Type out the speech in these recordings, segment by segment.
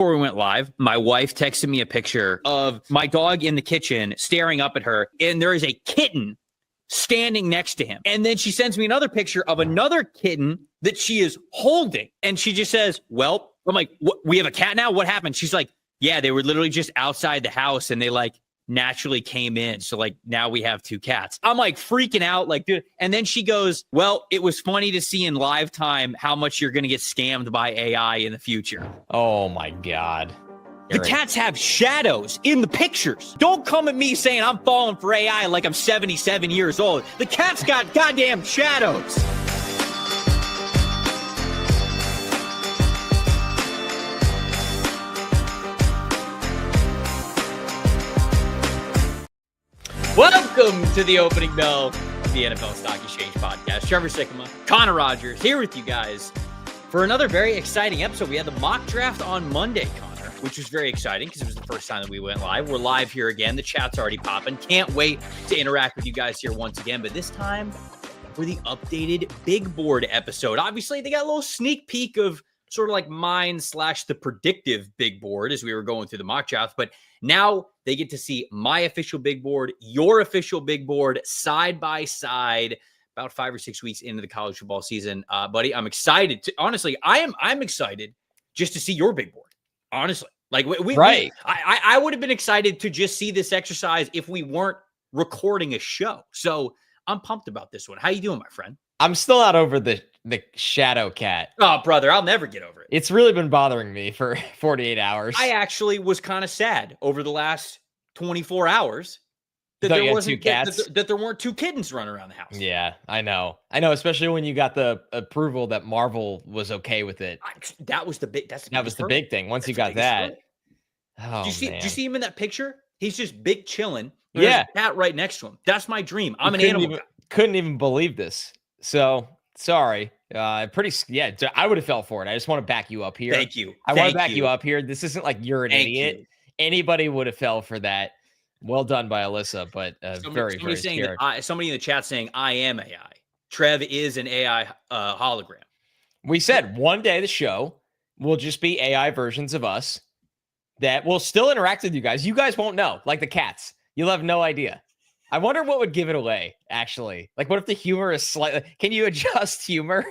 Before we went live, my wife texted me a picture of my dog in the kitchen staring up at her, and there is a kitten standing next to him. And then she sends me another picture of another kitten that she is holding. And she just says, well, I'm like, we have a cat now? What happened? She's like, yeah, they were literally just outside the house and they like naturally came in. So like now we have 2 cats. I'm like freaking out, like, dude. And then she goes, well, it was funny to see in live time how much you're going to get scammed by AI in the future. Oh my God. The cats have shadows in the pictures. Don't come at me saying I'm falling for AI like I'm 77 years old. The cat's got goddamn shadows. Welcome to the opening bell of the NFL Stock Exchange podcast. Trevor Sikkema, Connor Rogers here with you guys for another very exciting episode. We had the mock draft on Monday, Connor, which was very exciting because it was the first time that we went live. We're live here again. The chat's already popping. Can't wait to interact with you guys here once again. But this time for the updated big board episode. Obviously, they got a little sneak peek of sort of like mine / the predictive big board as we were going through the mock draft. But now they get to see my official big board, your official big board, side by side, about 5 or 6 weeks into the college football season. Buddy, I'm excited. Honestly, I'm excited just to see your big board. Honestly, like I would have been excited to just see this exercise if we weren't recording a show. So I'm pumped about this one. How you doing, my friend? I'm still not over the shadow cat. Oh, brother, I'll never get over it. It's really been bothering me for 48 hours. I actually was kind of sad over the last 24 hours that there wasn't 2 cats. That there weren't 2 kittens running around the house. Yeah, I know, especially when you got the approval that Marvel was okay with it. That was the big. That was the big thing. Once you got that, did you see him in that picture? He's just big chilling. Yeah, there's a cat right next to him. That's my dream. I'm an animal guy. Couldn't even believe this. So sorry. I would have fell for it. I just want to back you up here. Thank you. I want to back you up here. This isn't like you're an idiot. Anybody would have fell for that. Well done by Alyssa, but very scared. Somebody in the chat saying I am AI. Trev is an AI hologram. We said one day the show will just be AI versions of us that will still interact with you guys. You guys won't know, like the cats. You'll have no idea. I wonder what would give it away, actually. Like, what if the humor is slightly... Can you adjust humor?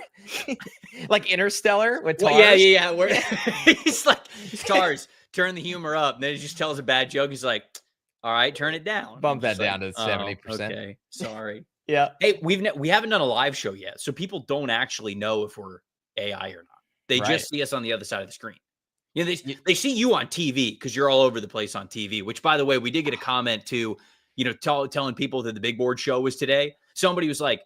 Like Interstellar with Tars? Well, yeah. Where he's like, Tars, turn the humor up. And then he just tells a bad joke. He's like, all right, turn it down. Bump that down to 70%. Okay, sorry. Yeah. Hey, we haven't done a live show yet, so people don't actually know if we're AI or not. They just see us on the other side of the screen. You know, they see you on TV because you're all over the place on TV, which, by the way, we did get a comment too. You know, telling people that the big board show was today. Somebody was like,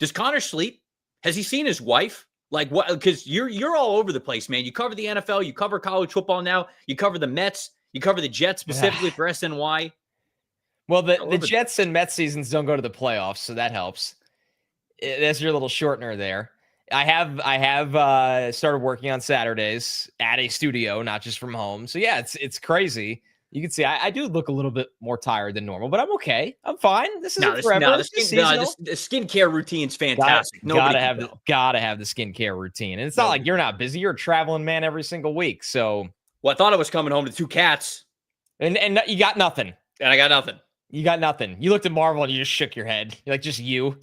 does Connor sleep? Has he seen his wife? Like, what? Because you're all over the place, man. You cover the NFL, you cover college football now, you cover the Mets, you cover the Jets specifically for SNY. Well, the Jets and Mets seasons don't go to the playoffs, so that helps. That's your little shortener there. I have started working on Saturdays at a studio, not just from home. So yeah, it's crazy. You can see I do look a little bit more tired than normal, but I'm okay. I'm fine. This isn't forever. The skincare routine's fantastic. Gotta have the skincare routine. And it's not like you're not busy. You're a traveling man every single week. So I thought I was coming home to 2 cats. And you got nothing. And I got nothing. You got nothing. You looked at Marvel and you just shook your head. You're like, just you.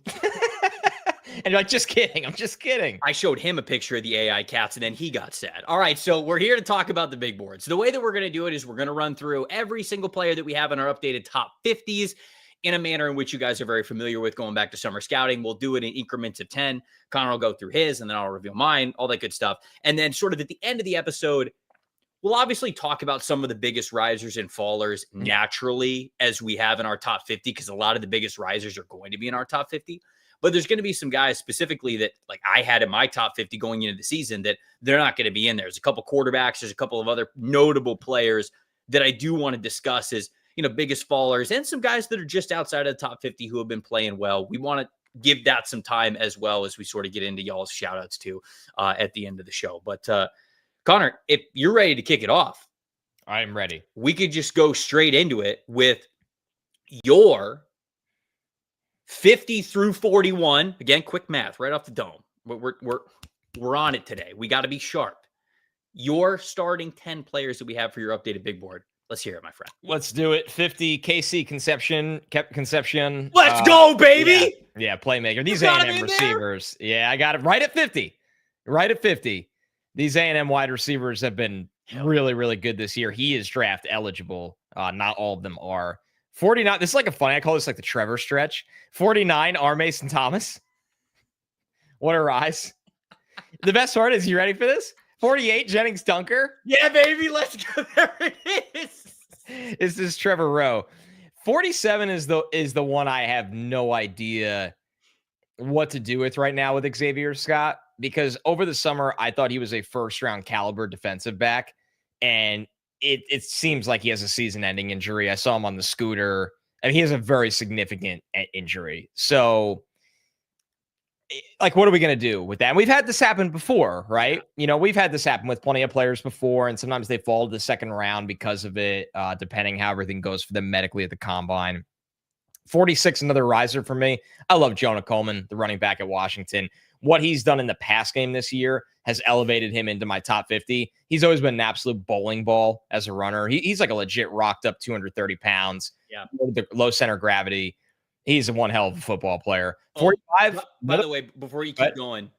And you're like, just kidding. I'm just kidding. I showed him a picture of the AI cats, and then he got sad. All right, so we're here to talk about the big boards. The way that we're going to do it is we're going to run through every single player that we have in our updated top 50s in a manner in which you guys are very familiar with going back to summer scouting. We'll do it in increments of 10. Connor will go through his, and then I'll reveal mine, all that good stuff. And then sort of at the end of the episode, we'll obviously talk about some of the biggest risers and fallers naturally as we have in our top 50, because a lot of the biggest risers are going to be in our top 50. But there's going to be some guys specifically that like I had in my top 50 going into the season that they're not going to be in there. There's a couple quarterbacks. There's a couple of other notable players that I do want to discuss as, you know, biggest fallers and some guys that are just outside of the top 50 who have been playing well. We want to give that some time as well as we sort of get into y'all's shout outs too at the end of the show. But Connor, if you're ready to kick it off, I'm ready. We could just go straight into it with your 50 through 41. Again, quick math right off the dome. We're on it today. We got to be sharp. your starting 10 players that we have for your updated big board. Let's hear it, my friend. Let's do it. 50 KC Conception. Let's go, baby. Yeah, playmaker. These A&M receivers. There? Yeah, I got it right at 50. Right at 50. These A&M wide receivers have been really, really good this year. He is draft eligible. Not all of them are. 49. This is like I call this like the Trevor stretch. 49 R. Mason Thomas. What a rise. The best part is, you ready for this? 48 Jennings Dunker. Yeah, baby. Let's go. There it is. This is Trevor Rowe. 47 is the one I have no idea what to do with right now with Xavier Scott, because over the summer I thought he was a first round caliber defensive back, and it seems like he has a season-ending injury. I saw him on the scooter, and he has a very significant injury. So, like, what are we going to do with that? And we've had this happen before, right? You know, we've had this happen with plenty of players before, and sometimes they fall to the second round because of it, depending how everything goes for them medically at the combine. 46, another riser for me. I love Jonah Coleman, the running back at Washington. What he's done in the pass game this year has elevated him into my top 50. He's always been an absolute bowling ball as a runner. He's like a legit rocked up 230 pounds. Yeah. Low center gravity. He's one hell of a football player. 45. By the way, before you keep going,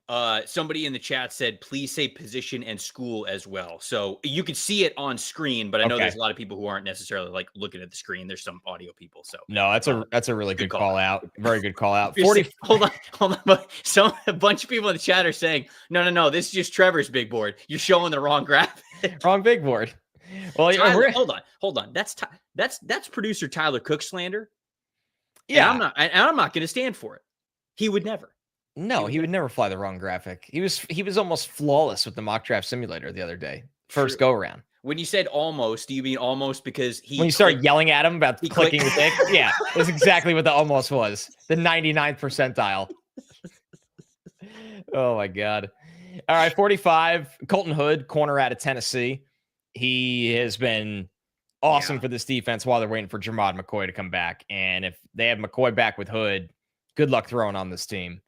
somebody in the chat said, please say position and school as well. So you can see it on screen, but I know there's a lot of people who aren't necessarily like looking at the screen. There's some audio people. So no, that's a really good call out. Very good call out. 40. Hold on. A bunch of people in the chat are saying, no, this is just Trevor's big board. You're showing the wrong graphic. Wrong big board. Well, Tyler, hold on. That's producer Tyler Cook slander. Yeah, and I'm not going to stand for it. He would never. No, he would never fly the wrong graphic. He was almost flawless with the mock draft simulator the other day. First go around. When you said almost, do you mean almost because when you started yelling at him about clicking the pick? Yeah, that's exactly what the almost was. The 99th percentile. Oh my God. All right, 45. Colton Hood, corner out of Tennessee. He has been awesome for this defense while they're waiting for Jermod McCoy to come back. And if they have McCoy back with Hood, good luck throwing on this team.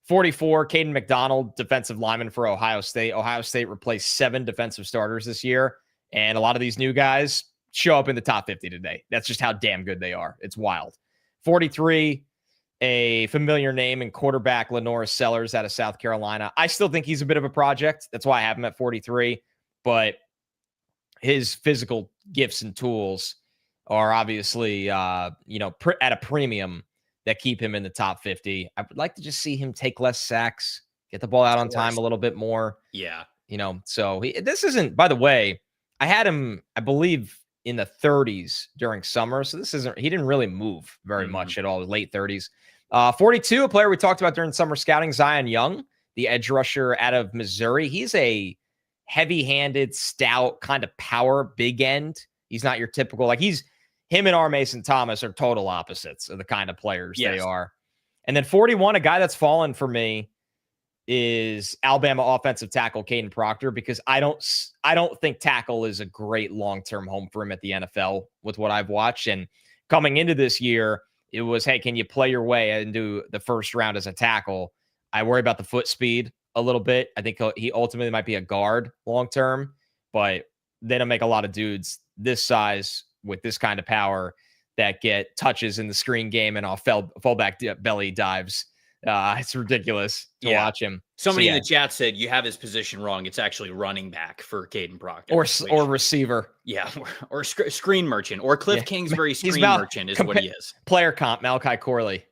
44, Caden McDonald, defensive lineman for Ohio State. Ohio State replaced 7 defensive starters this year, and a lot of these new guys show up in the top 50 today. That's just how damn good they are. It's wild. 43, a familiar name in quarterback Lenoris Sellers out of South Carolina. I still think he's a bit of a project. That's why I have him at 43, but his physical gifts and tools are obviously, at a premium that keep him in the top 50. I would like to just see him take less sacks, get the ball out on time a little bit more. Yeah. So this isn't, by the way, I had him, I believe, in the 30s during summer. So he didn't really move very much at all, late 30s. 42, a player we talked about during summer scouting, Zion Young, the edge rusher out of Missouri. He's a heavy-handed, stout, kind of power big end. He's not your typical, him and R. Mason Thomas are total opposites of the kind of players they are. And then 41, a guy that's fallen for me is Alabama offensive tackle Caden Proctor, because I don't think tackle is a great long-term home for him at the NFL with what I've watched. And coming into this year, it was, hey, can you play your way into the first round as a tackle? I worry about the foot speed a little bit. I think he ultimately might be a guard long-term, but they don't make a lot of dudes this size with this kind of power that get touches in the screen game and off fallback belly dives. It's ridiculous to watch him. Somebody in the chat said you have his position wrong. It's actually running back for Caden Proctor. Or receiver. Yeah, or screen merchant. Or Cliff Kingsbury screen merchant is what he is. Player comp, Malachi Corley.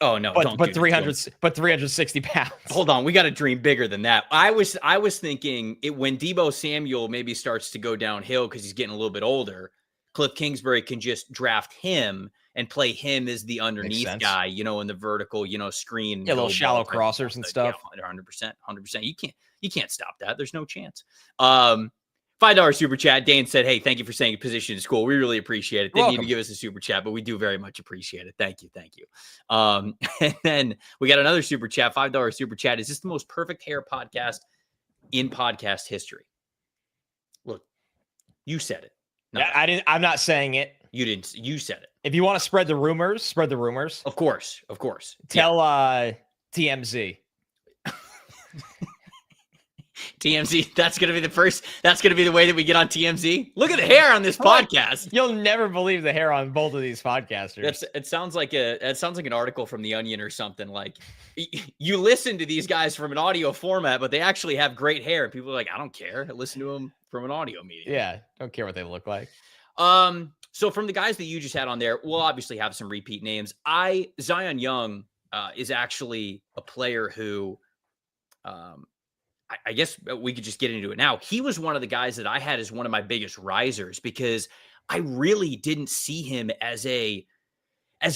Oh no, but 360 pounds. Hold on, we got to dream bigger than that. I was thinking when Deebo Samuel maybe starts to go downhill because he's getting a little bit older, Cliff Kingsbury can just draft him and play him as the underneath guy, in the vertical, screen. Yeah, little shallow crossers and stuff. Yeah, 100%. You can't stop that. There's no chance. $5 super chat. Dane said, hey, thank you for saying position is cool. We really appreciate it. Didn't even give us a super chat, but we do very much appreciate it. Thank you. And then we got another super chat, $5 super chat. Is this the most perfect hair podcast in podcast history? Look, you said it. I'm not saying it. You didn't. You said it. If you want to spread the rumors. Of course. Tell TMZ. TMZ. That's going to be the first. That's going to be the way that we get on TMZ. Look at the hair on this podcast. You'll never believe the hair on both of these podcasters. It sounds like an article from The Onion or something. Like you listen to these guys from an audio format, but they actually have great hair. And people are like, I don't care. I listen to them from an audio medium. Yeah, don't care what they look like. So from the guys that you just had on there, we'll obviously have some repeat names. Zion Young is actually a player who, I guess we could just get into it now. He was one of the guys that I had as one of my biggest risers because I really didn't see him as a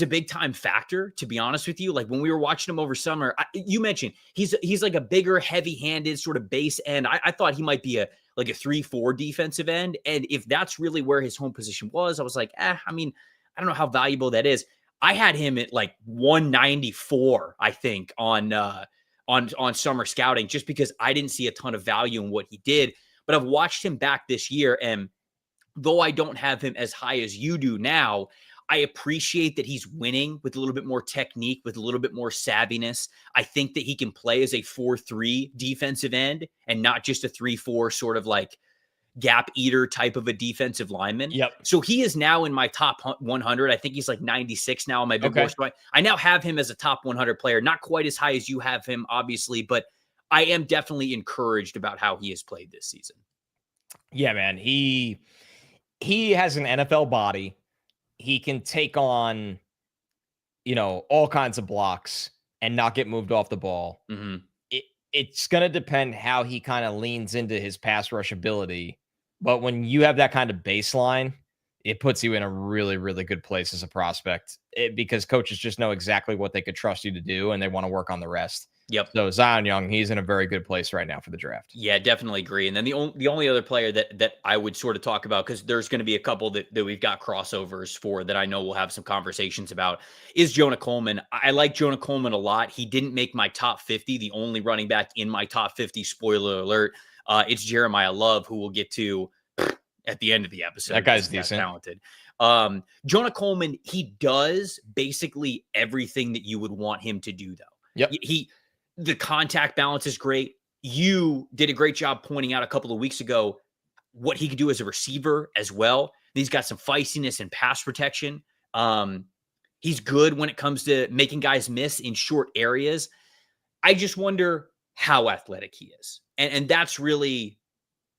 big time factor, to be honest with you. Like when we were watching him over summer, you mentioned he's like a bigger, heavy handed sort of base end. I thought he might be a 3-4 defensive end. And if that's really where his home position was, I was like, I mean, I don't know how valuable that is. I had him at like 194, I think, on summer scouting, just because I didn't see a ton of value in what he did. But I've watched him back this year, and though I don't have him as high as you do now, I appreciate that he's winning with a little bit more technique, with a little bit more savviness. I think that he can play as a 4-3 defensive end and not just a 3-4 sort of like gap eater type of a defensive lineman. Yep. So he is now in my top 100. I think he's like 96 now on my big board. I now have him as a top 100 player, not quite as high as you have him, obviously, but I am definitely encouraged about how he has played this season. Yeah, man. He has an NFL body. He can take on, all kinds of blocks and not get moved off the ball. Mm-hmm. It's going to depend how he kind of leans into his pass rush ability. But when you have that kind of baseline, it puts you in a really, really good place as a prospect because coaches just know exactly what they could trust you to do, and they want to work on the rest. Yep. So Zion Young, he's in a very good place right now for the draft. Yeah, definitely agree. And then the only other player that I would sort of talk about, because there's going to be a couple that we've got crossovers for that I know we'll have some conversations about, is Jonah Coleman. I like Jonah Coleman a lot. He didn't make my top 50. The only running back in my top 50, spoiler alert, it's Jeremiah Love, who we'll get to at the end of the episode. That guy's decent. Talented. Jonah Coleman, he does basically everything that you would want him to do, though. Yep. The contact balance is great. You did a great job pointing out a couple of weeks ago what he could do as a receiver as well. He's got some feistiness and pass protection. He's good when it comes to making guys miss in short areas. I just wonder how athletic he is. And that's really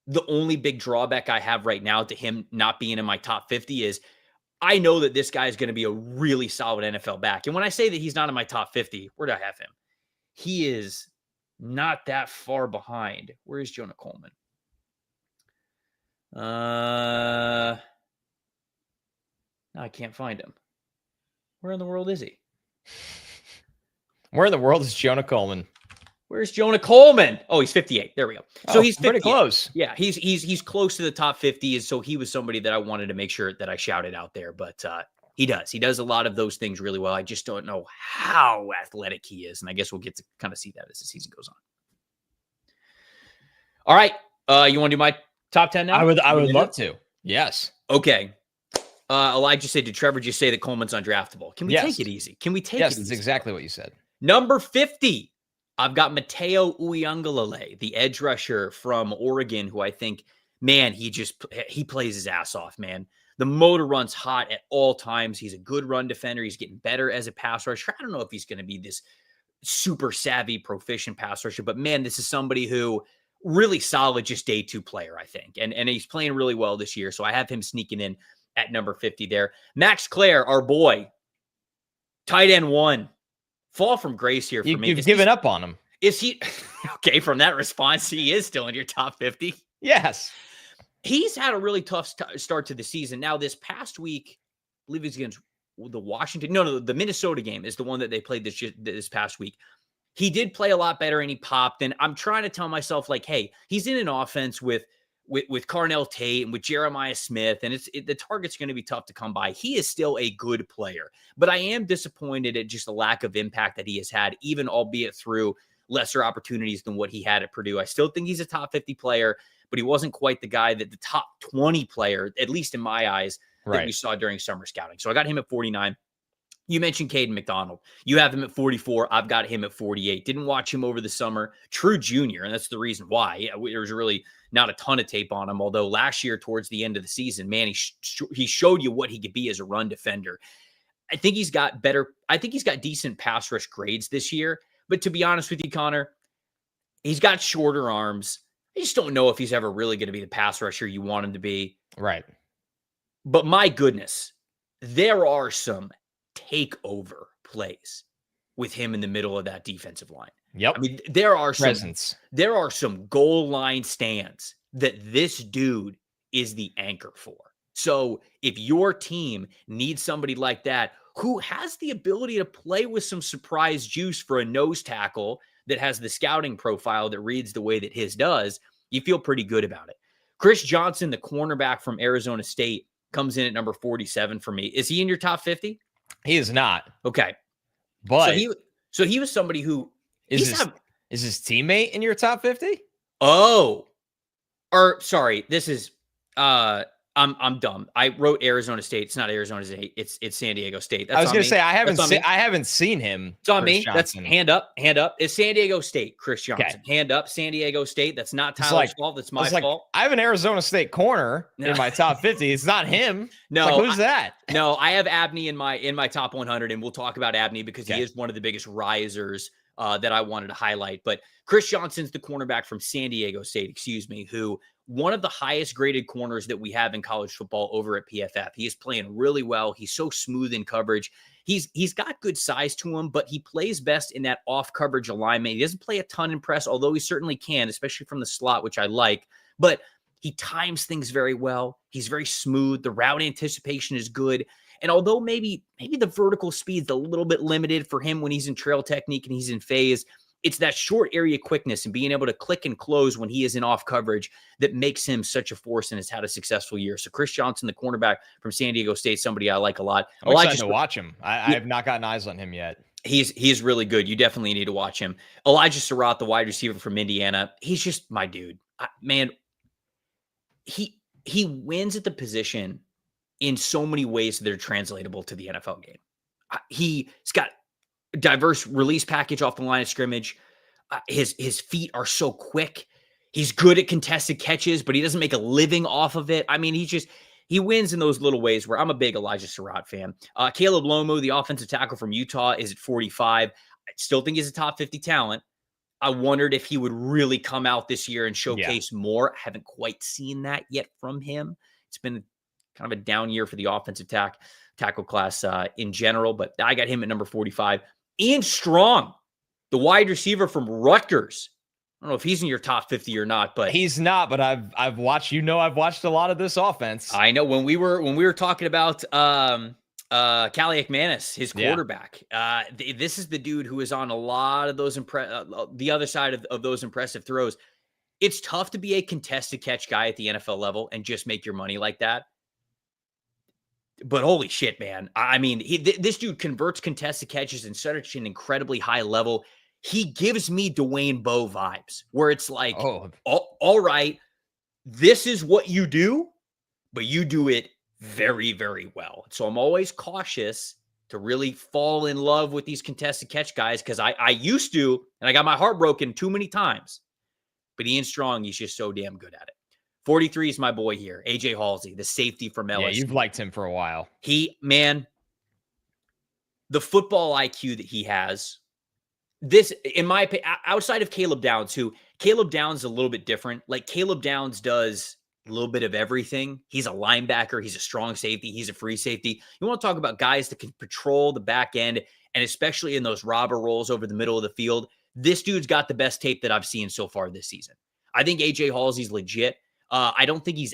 the only big drawback I have right now to him not being in my top 50 is I know that this guy is going to be a really solid NFL back. And when I say that he's not in my top 50, where do I have him? He is not that far behind. Where is Jonah Coleman? No, I can't find him. Where in the world is he? Where in the world is Jonah Coleman? Where's Jonah Coleman? Oh, he's 58. There we go. So he's pretty close. Yeah, he's close to the top 50. And so he was somebody that I wanted to make sure that I shouted out there. But he does a lot of those things really well. I just don't know how athletic he is. And I guess we'll get to kind of see that as the season goes on. All right. You want to do my top 10 now? I would love to. Yes. Okay. Elijah said, did Trevor just say that Coleman's undraftable? Can we take it easy? Can we take it easy? Yes, that's exactly what you said. Number 50. I've got Mateo Uiagalelei, the edge rusher from Oregon, who I think, man, he plays his ass off, man. The motor runs hot at all times. He's a good run defender. He's getting better as a pass rusher. I don't know if he's going to be this super savvy, proficient pass rusher, but man, this is somebody who really solid, just day 2 player, I think. And he's playing really well this year. So I have him sneaking in at number 50 there. Max Clare, our boy, tight end 1. Fall from grace here for me. You've given up on him. Is he okay? From that response, he is still in your top 50. Yes. He's had a really tough start to the season. Now, this past week, I believe it's against the Washington. No, the Minnesota game is the one that they played this past week. He did play a lot better and he popped. And I'm trying to tell myself, like, hey, he's in an offense with Carnell Tate and with Jeremiah Smith, and the target's going to be tough to come by. He is still a good player, but I am disappointed at just the lack of impact that he has had, even albeit through lesser opportunities than what he had at Purdue. I still think he's a top 50 player, but he wasn't quite the guy that the top 20 player, at least in my eyes, that we saw during summer scouting. So I got him at 49. You mentioned Caden McDonald. You have him at 44. I've got him at 48. Didn't watch him over the summer. True junior, and that's the reason why. Yeah, there's really not a ton of tape on him, although last year towards the end of the season, man, he showed you what he could be as a run defender. I think he's got decent pass rush grades this year. But to be honest with you, Connor, he's got shorter arms. I just don't know if he's ever really going to be the pass rusher you want him to be. Right. But my goodness, there are some takeover plays with him in the middle of that defensive line. Yep. I mean, there are some goal line stands that this dude is the anchor for. So if your team needs somebody like that who has the ability to play with some surprise juice for a nose tackle that has the scouting profile that reads the way that his does, you feel pretty good about it. Chris Johnson, the cornerback from Arizona State, comes in at number 47 for me. Is he in your top 50? He is not. Okay. But so he was somebody who is his teammate in your top 50? Oh. Or sorry, this is I'm dumb. I wrote Arizona State. It's not Arizona State. It's San Diego State. I was going to say I haven't seen him. It's on me. That's hand up. It's San Diego State, Chris Johnson. Okay. Hand up, San Diego State. That's not Tyler's fault. That's my fault. I have an Arizona State corner in my top 50. It's not him. No, who's that? No, I have Abney in my top 100, and we'll talk about Abney because he is one of the biggest risers that I wanted to highlight. But Chris Johnson's the cornerback from San Diego State, who one of the highest graded corners that we have in college football over at PFF. He is playing really well. He's so smooth in coverage. He's got good size to him, but he plays best in that off coverage alignment. He doesn't play a ton in press, although he certainly can, especially from the slot, which I like. But he times things very well. He's very smooth. The route anticipation is good. And although maybe the vertical speed's a little bit limited for him when he's in trail technique and he's in phase, it's that short area quickness and being able to click and close when he is in off coverage that makes him such a force and has had a successful year. So Chris Johnson, the cornerback from San Diego State, somebody I like a lot. I'm excited to watch him. I have not gotten eyes on him yet. He's really good. You definitely need to watch him. Elijah Surratt, the wide receiver from Indiana, he's just my dude. Man, he wins at the position in so many ways that are translatable to the NFL game. He's got diverse release package off the line of scrimmage. His feet are so quick. He's good at contested catches, but he doesn't make a living off of it. I mean, he wins in those little ways where I'm a big Elijah Surratt fan. Caleb Lomu, the offensive tackle from Utah, is at 45. I still think he's a top 50 talent. I wondered if he would really come out this year and showcase more. I haven't quite seen that yet from him. It's been kind of a down year for the offensive tackle class in general, but I got him at number 45. Ian Strong, the wide receiver from Rutgers. I don't know if he's in your top 50 or not, but he's not. But I've watched a lot of this offense. I know when we were talking about Callie McManus, his quarterback. This is the dude who is on a lot of those the other side of those impressive throws. It's tough to be a contested catch guy at the NFL level and just make your money like that. But holy shit, man. I mean, this dude converts contested catches in such an incredibly high level. He gives me Dwayne Bowe vibes where it's like, all right, this is what you do, but you do it very, very well. So I'm always cautious to really fall in love with these contested catch guys because I used to, and I got my heart broken too many times. But Ian Strong, he's just so damn good at it. 43 is my boy here, AJ Halsey, the safety from LSU. Yeah, you've liked him for a while. The football IQ that he has, in my opinion, outside of Caleb Downs, Caleb Downs is a little bit different. Like Caleb Downs does a little bit of everything. He's a linebacker. He's a strong safety. He's a free safety. You want to talk about guys that can patrol the back end, and especially in those robber rolls over the middle of the field. This dude's got the best tape that I've seen so far this season. I think AJ Halsey's legit. I don't think he's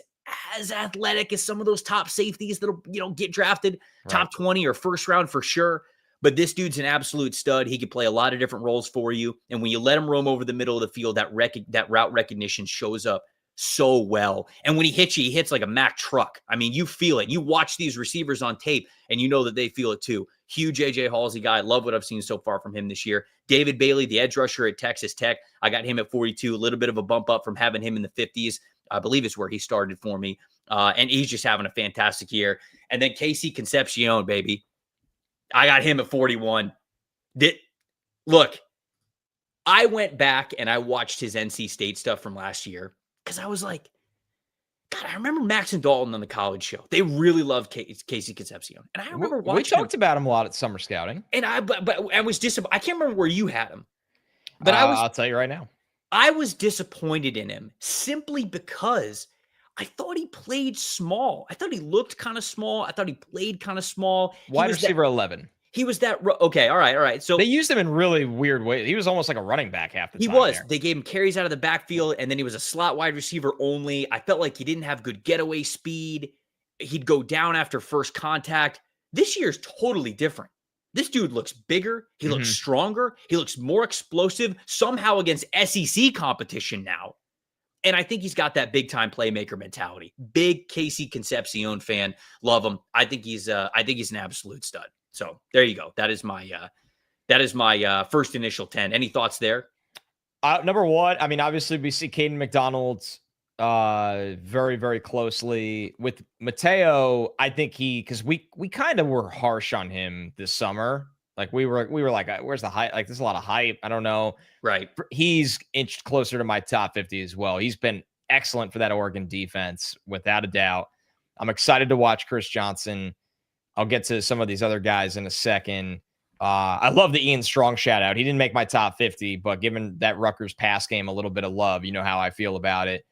as athletic as some of those top safeties that'll, get drafted top 20 or first round for sure. But this dude's an absolute stud. He can play a lot of different roles for you. And when you let him roam over the middle of the field, that route recognition shows up so well. And when he hits you, he hits like a Mack truck. I mean, you feel it. You watch these receivers on tape and you know that they feel it too. Huge AJ Halsey guy. Love what I've seen so far from him this year. David Bailey, the edge rusher at Texas Tech. I got him at 42. A little bit of a bump up from having him in the 50s. I believe it's where he started for me. And he's just having a fantastic year. And then Casey Concepcion, baby. I got him at 41. Look, I went back and I watched his NC State stuff from last year because I was like, God, I remember Max and Dalton on the college show. They really loved Casey Concepcion. And I remember watching We talked about him a lot at summer scouting. And I was disappointed. I can't remember where you had him. But I'll tell you right now. I was disappointed in him simply because I thought he played small. I thought he looked kind of small. I thought he played kind of small. Wide receiver 11. He was that okay. All right. So they used him in really weird ways. He was almost like a running back half the time. He was. There. They gave him carries out of the backfield, and then he was a slot wide receiver only. I felt like he didn't have good getaway speed. He'd go down after first contact. This year's totally different. This dude looks bigger. He looks stronger. He looks more explosive, somehow against SEC competition now. And I think he's got that big-time playmaker mentality. Big Casey Concepcion fan. Love him. I think he's an absolute stud. So there you go. That is my first initial 10. Any thoughts there? Number one, I mean, obviously we see Caden McDonald very, very closely with Mateo. I think because we kind of were harsh on him this summer. Like we were like, where's the hype? Like there's a lot of hype. I don't know. Right. He's inched closer to my top 50 as well. He's been excellent for that Oregon defense, without a doubt. I'm excited to watch Chris Johnson. I'll get to some of these other guys in a second. I love the Ian Strong shout out. He didn't make my top 50, but given that Rutgers pass game a little bit of love, you know how I feel about it.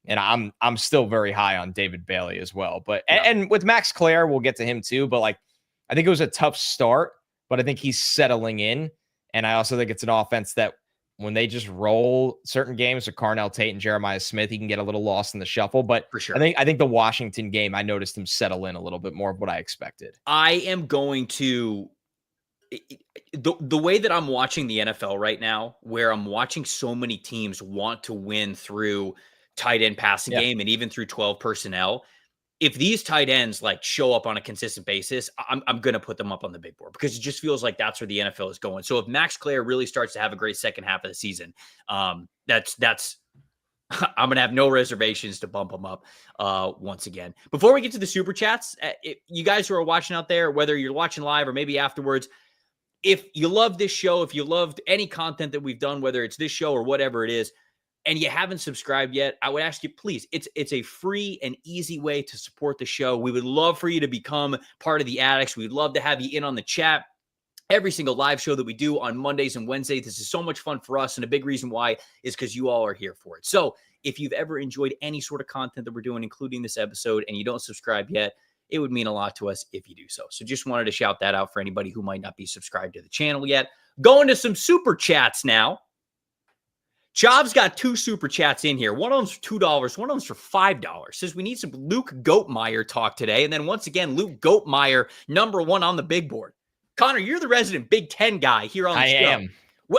And I'm still very high on David Bailey as well. But and with Max Clare, we'll get to him too. But like, I think it was a tough start, but I think he's settling in. And I also think it's an offense that when they just roll certain games with Carnell Tate and Jeremiah Smith, he can get a little lost in the shuffle. But for sure, I think the Washington game, I noticed him settle in a little bit more of what I expected. I am going to the way that I'm watching the NFL right now, where I'm watching so many teams want to win through tight end passing game and even through 12 personnel. If these tight ends like show up on a consistent basis, I'm going to put them up on the big board because it just feels like that's where the NFL is going. So if Max Clare really starts to have a great second half of the season, that's I'm going to have no reservations to bump him up once again. Before we get to the super chats, you guys who are watching out there, whether you're watching live or maybe afterwards, if you love this show, if you loved any content that we've done, whether it's this show or whatever it is, and you haven't subscribed yet, I would ask you, please, it's a free and easy way to support the show. We would love for you to become part of the Addicts. We'd love to have you in on the chat. Every single live show that we do on Mondays and Wednesdays, this is so much fun for us. And a big reason why is because you all are here for it. So if you've ever enjoyed any sort of content that we're doing, including this episode, and you don't subscribe yet, it would mean a lot to us if you do so. So just wanted to shout that out for anybody who might not be subscribed to the channel yet. Going to some super chats now. Jobs got 2 super chats in here. One of them's for $2. One of them's for $5. Says we need some Luke Goatmeyer talk today. And then once again, Luke Goatmeyer, number 1 on the big board. Connor, you're the resident Big Ten guy here on the show. I am.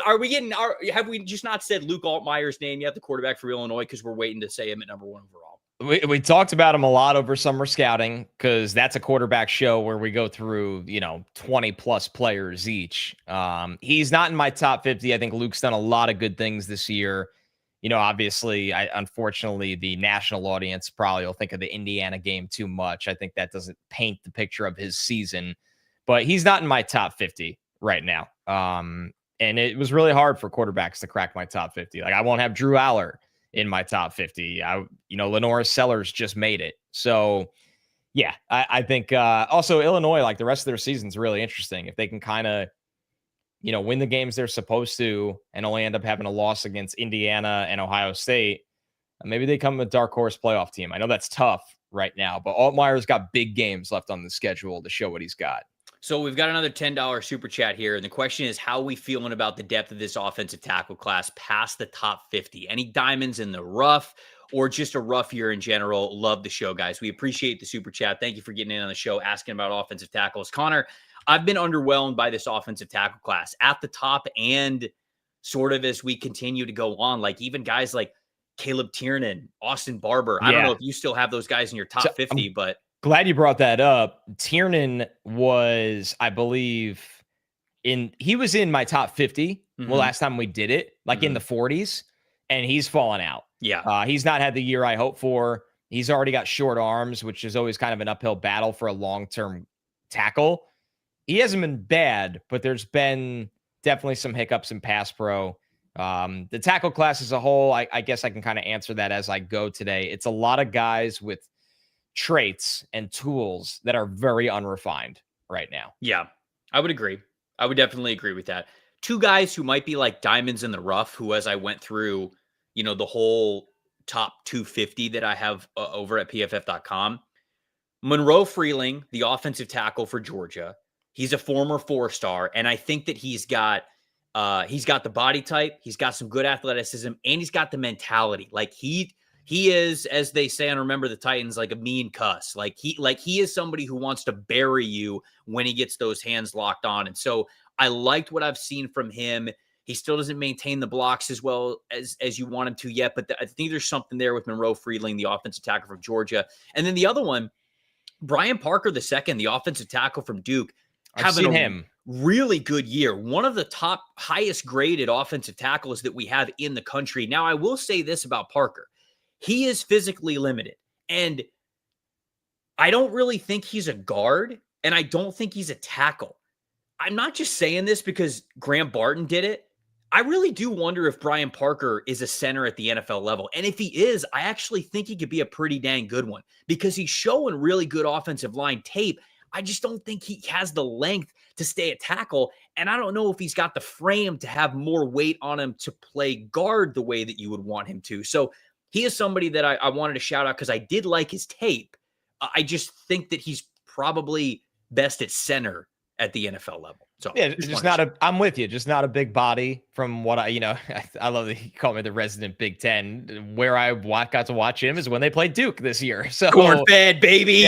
Are we getting have we just not said Luke Altmaier's name yet, the quarterback for Illinois, because we're waiting to say him at number 1 overall? We talked about him a lot over summer scouting because that's a quarterback show where we go through, 20 plus players each. He's not in my top 50. I think Luke's done a lot of good things this year. Obviously, unfortunately, the national audience probably will think of the Indiana game too much. I think that doesn't paint the picture of his season, but he's not in my top 50 right now. And it was really hard for quarterbacks to crack my top 50. Like I won't have Drew Aller in my top 50. Lenora Sellers just made it. So yeah, I think also Illinois, like the rest of their season's really interesting. If they can kind of, win the games they're supposed to and only end up having a loss against Indiana and Ohio State, maybe they come a dark horse playoff team. I know that's tough right now, but Altmaier's got big games left on the schedule to show what he's got. So we've got another $10 super chat here. And the question is, how are we feeling about the depth of this offensive tackle class past the top 50? Any diamonds in the rough or just a rough year in general? Love the show, guys. We appreciate the super chat. Thank you for getting in on the show, asking about offensive tackles. Connor, I've been underwhelmed by this offensive tackle class at the top and sort of as we continue to go on. Like even guys like Caleb Tiernan, Austin Barber. I don't know if you still have those guys in your top 50, but glad you brought that up. Tiernan was, I believe, he was in my top 50 last time we did it, like in the 40s, and he's fallen out. Yeah. He's not had the year I hope for. He's already got short arms, which is always kind of an uphill battle for a long-term tackle. he hasn't been bad, but there's been definitely some hiccups in pass pro. The tackle class as a whole, I guess I can kind of answer that as I go today. It's a lot of guys with traits and tools that are very unrefined right now. Yeah, I would agree. I would definitely agree with that. Two guys who might be like diamonds in the rough, who, as I went through, the whole top 250 that I have over at pff.com. Monroe Freeling, the offensive tackle for Georgia. He's a former 4-star, and I think that he's got the body type, he's got some good athleticism, and he's got the mentality. Like he is, as they say on Remember the Titans, like a mean cuss. Like he is somebody who wants to bury you when he gets those hands locked on. And so I liked what I've seen from him. He still doesn't maintain the blocks as well as you want him to yet, but I think there's something there with Monroe Freeling, the offensive tackle from Georgia. And then the other one, Brian Parker II, the offensive tackle from Duke, I've seen him. Really good year. One of the top highest graded offensive tackles that we have in the country. Now, I will say this about Parker. He is physically limited, and I don't really think he's a guard, and I don't think he's a tackle. I'm not just saying this because Graham Barton did it. I really do wonder if Brian Parker is a center at the NFL level. And if he is, I actually think he could be a pretty dang good one because he's showing really good offensive line tape. I just don't think he has the length to stay at tackle. And I don't know if he's got the frame to have more weight on him to play guard the way that you would want him to. So he is somebody that I wanted to shout out because I did like his tape. I just think that he's probably best at center at the NFL level. So yeah, just not I'm with you. Just not a big body from what I love that he called me the resident Big Ten. Where I got to watch him is when they played Duke this year. So corn-fed, baby.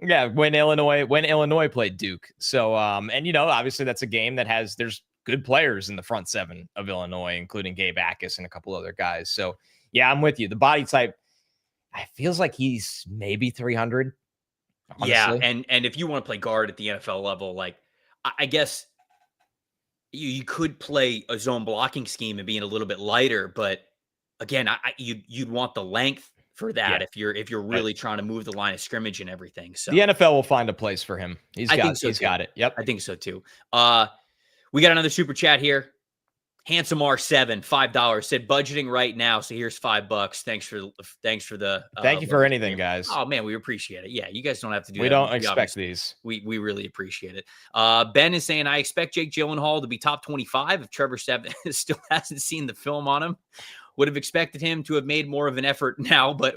Yeah. When Illinois played Duke. So, and obviously that's a game that there's good players in the front seven of Illinois, including Gabe Akis and a couple other guys. So yeah, I'm with you. The body type, it feels like he's maybe 300. Honestly. Yeah, and if you want to play guard at the NFL level, like I guess you could play a zone blocking scheme and being a little bit lighter, but again, you'd want the length for that if you're really trying to move the line of scrimmage and everything. So the NFL will find a place for him. He's got it. Yep, I think so too. We got another super chat here. Handsome R7, $5 said budgeting right now. So here's $5. Thanks for the. Thank you for anything, guys. Oh man, we appreciate it. Yeah, you guys don't have to do. We don't expect these. We really appreciate it. Ben is saying I expect Jake Gyllenhaal to be top 25 if Trevor still hasn't seen the film on him. Would have expected him to have made more of an effort now, but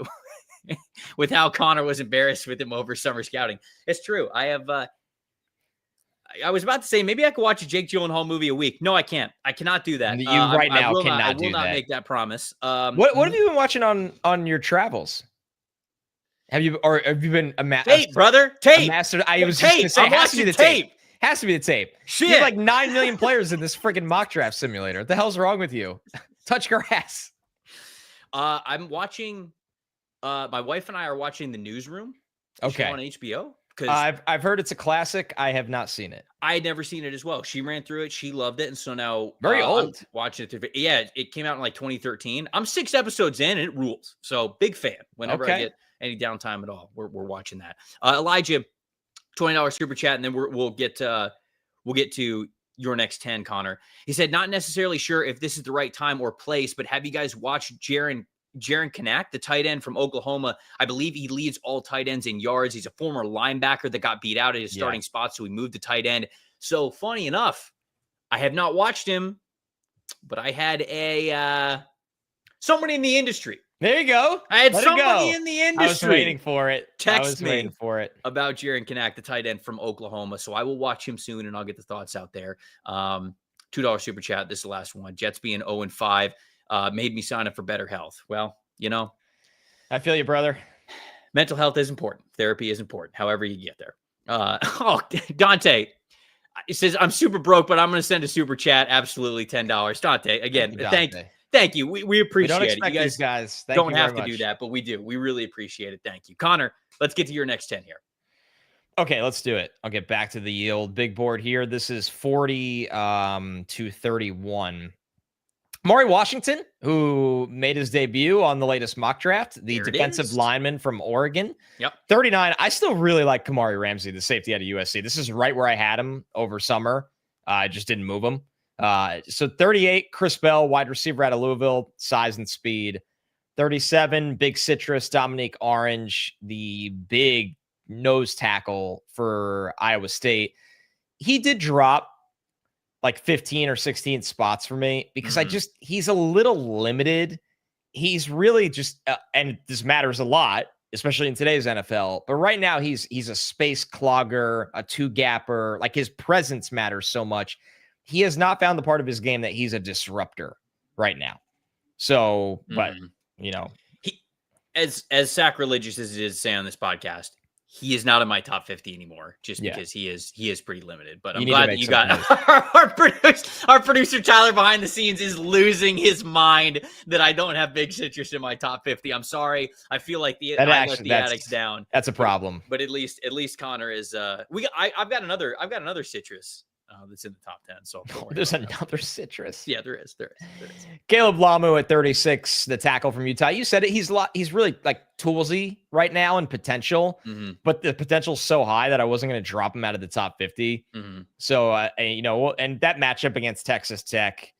with how Connor was embarrassed with him over summer scouting, it's true. I was about to say maybe I could watch a Jake Gyllenhaal movie a week. No, I can't. I cannot do that. You cannot do that. I will not make that promise. What have you been watching on your travels? Have you been tape, brother? Tape. Just going to say, has to be the tape. Has to be the tape. Shit. You have like 9 million players in this freaking mock draft simulator. What the hell's wrong with you? Touch grass. I'm watching. My wife and I are watching The Newsroom. Okay. On HBO. I've heard it's a classic. I have not seen it. I had never seen it as well. She ran through it. She loved it. And so now very old. I'm watching it. Yeah, it came out in like 2013. I'm 6 episodes in and it rules. So big fan. Whenever I get any downtime at all, we're watching that. Elijah, $20 super chat, and then we'll get to your next 10, Connor. He said, not necessarily sure if this is the right time or place, but have you guys watched Jaren Kanak, the tight end from Oklahoma? I believe he leads all tight ends in yards. He's a former linebacker that got beat out at his starting spot, so he moved to tight end. So funny enough, I have not watched him, but I had someone in the industry. There you go. I had somebody in the industry. I was waiting for it. Text me about Jaren Kanak, the tight end from Oklahoma. So I will watch him soon, and I'll get the thoughts out there. $2 super chat. This is the last one. Jets being 0-5. Made me sign up for better health. Well, I feel you, brother. Mental health is important. Therapy is important. However you get there. Dante, it says I'm super broke, but I'm going to send a super chat. Absolutely $10. Dante, again, thank you. We appreciate it. You guys don't have to do that, but we do. We really appreciate it. Thank you, Connor. Let's get to your next 10 here. Okay, let's do it. I'll get back to the yield big board here. This is 40 to 31. Maury Washington, who made his debut on the latest mock draft, the There it defensive is. lineman from Oregon. Yep. 39. I still really like Kamari Ramsey, the safety out of USC. This is right where I had him over summer. I just didn't move him. So 38, Chris Bell, wide receiver out of Louisville, size and speed. 37, Big Citrus, Dominique Orange, the big nose tackle for Iowa State. He did drop like 15 or 16 spots for me because he's a little limited. He's really just, and this matters a lot, especially in today's NFL. But right now he's a space clogger, a two gapper. Like his presence matters so much. He has not found the part of his game that he's a disruptor right now. So, but you know, he, as sacrilegious as it is to say on this podcast, he is not in my top 50 anymore, just because he is pretty limited. But I'm glad that you got our producer Tyler behind the scenes is losing his mind that I don't have Big Citrus in my top 50. I'm sorry. I feel like I let the addicts down. That's a problem. But at least Connor is I've got another Citrus that's in the top 10. So there's another Citrus. Yeah, there is. Caleb Lamu at 36, the tackle from Utah. You said it. He's really like toolsy right now and potential, but the potential's so high that I wasn't going to drop him out of the top 50. So, and that matchup against Texas Tech,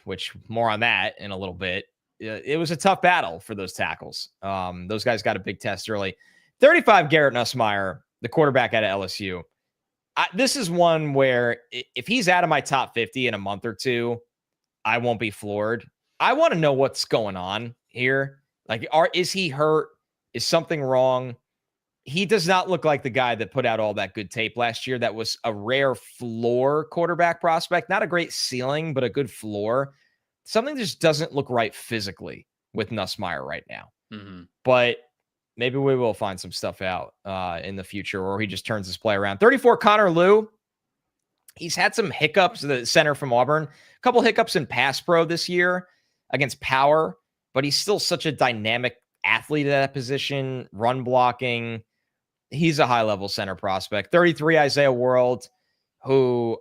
which more on that in a little bit, it was a tough battle for those tackles. Those guys got a big test early. 35, Garrett Nussmeier, the quarterback out of LSU. This is one where if he's out of my top 50 in a month or two, I won't be floored. I want to know what's going on here. Like, is he hurt? Is something wrong? He does not look like the guy that put out all that good tape last year. That was a rare floor quarterback prospect. Not a great ceiling, but a good floor. Something just doesn't look right physically with Nussmeier right now. But maybe we will find some stuff out in the future, or he just turns his play around. 34, Connor Lew. He's had some hiccups, the center from Auburn. A couple hiccups in pass pro this year against power, but he's still such a dynamic athlete at that position, run blocking. He's a high-level center prospect. 33, Isaiah World, who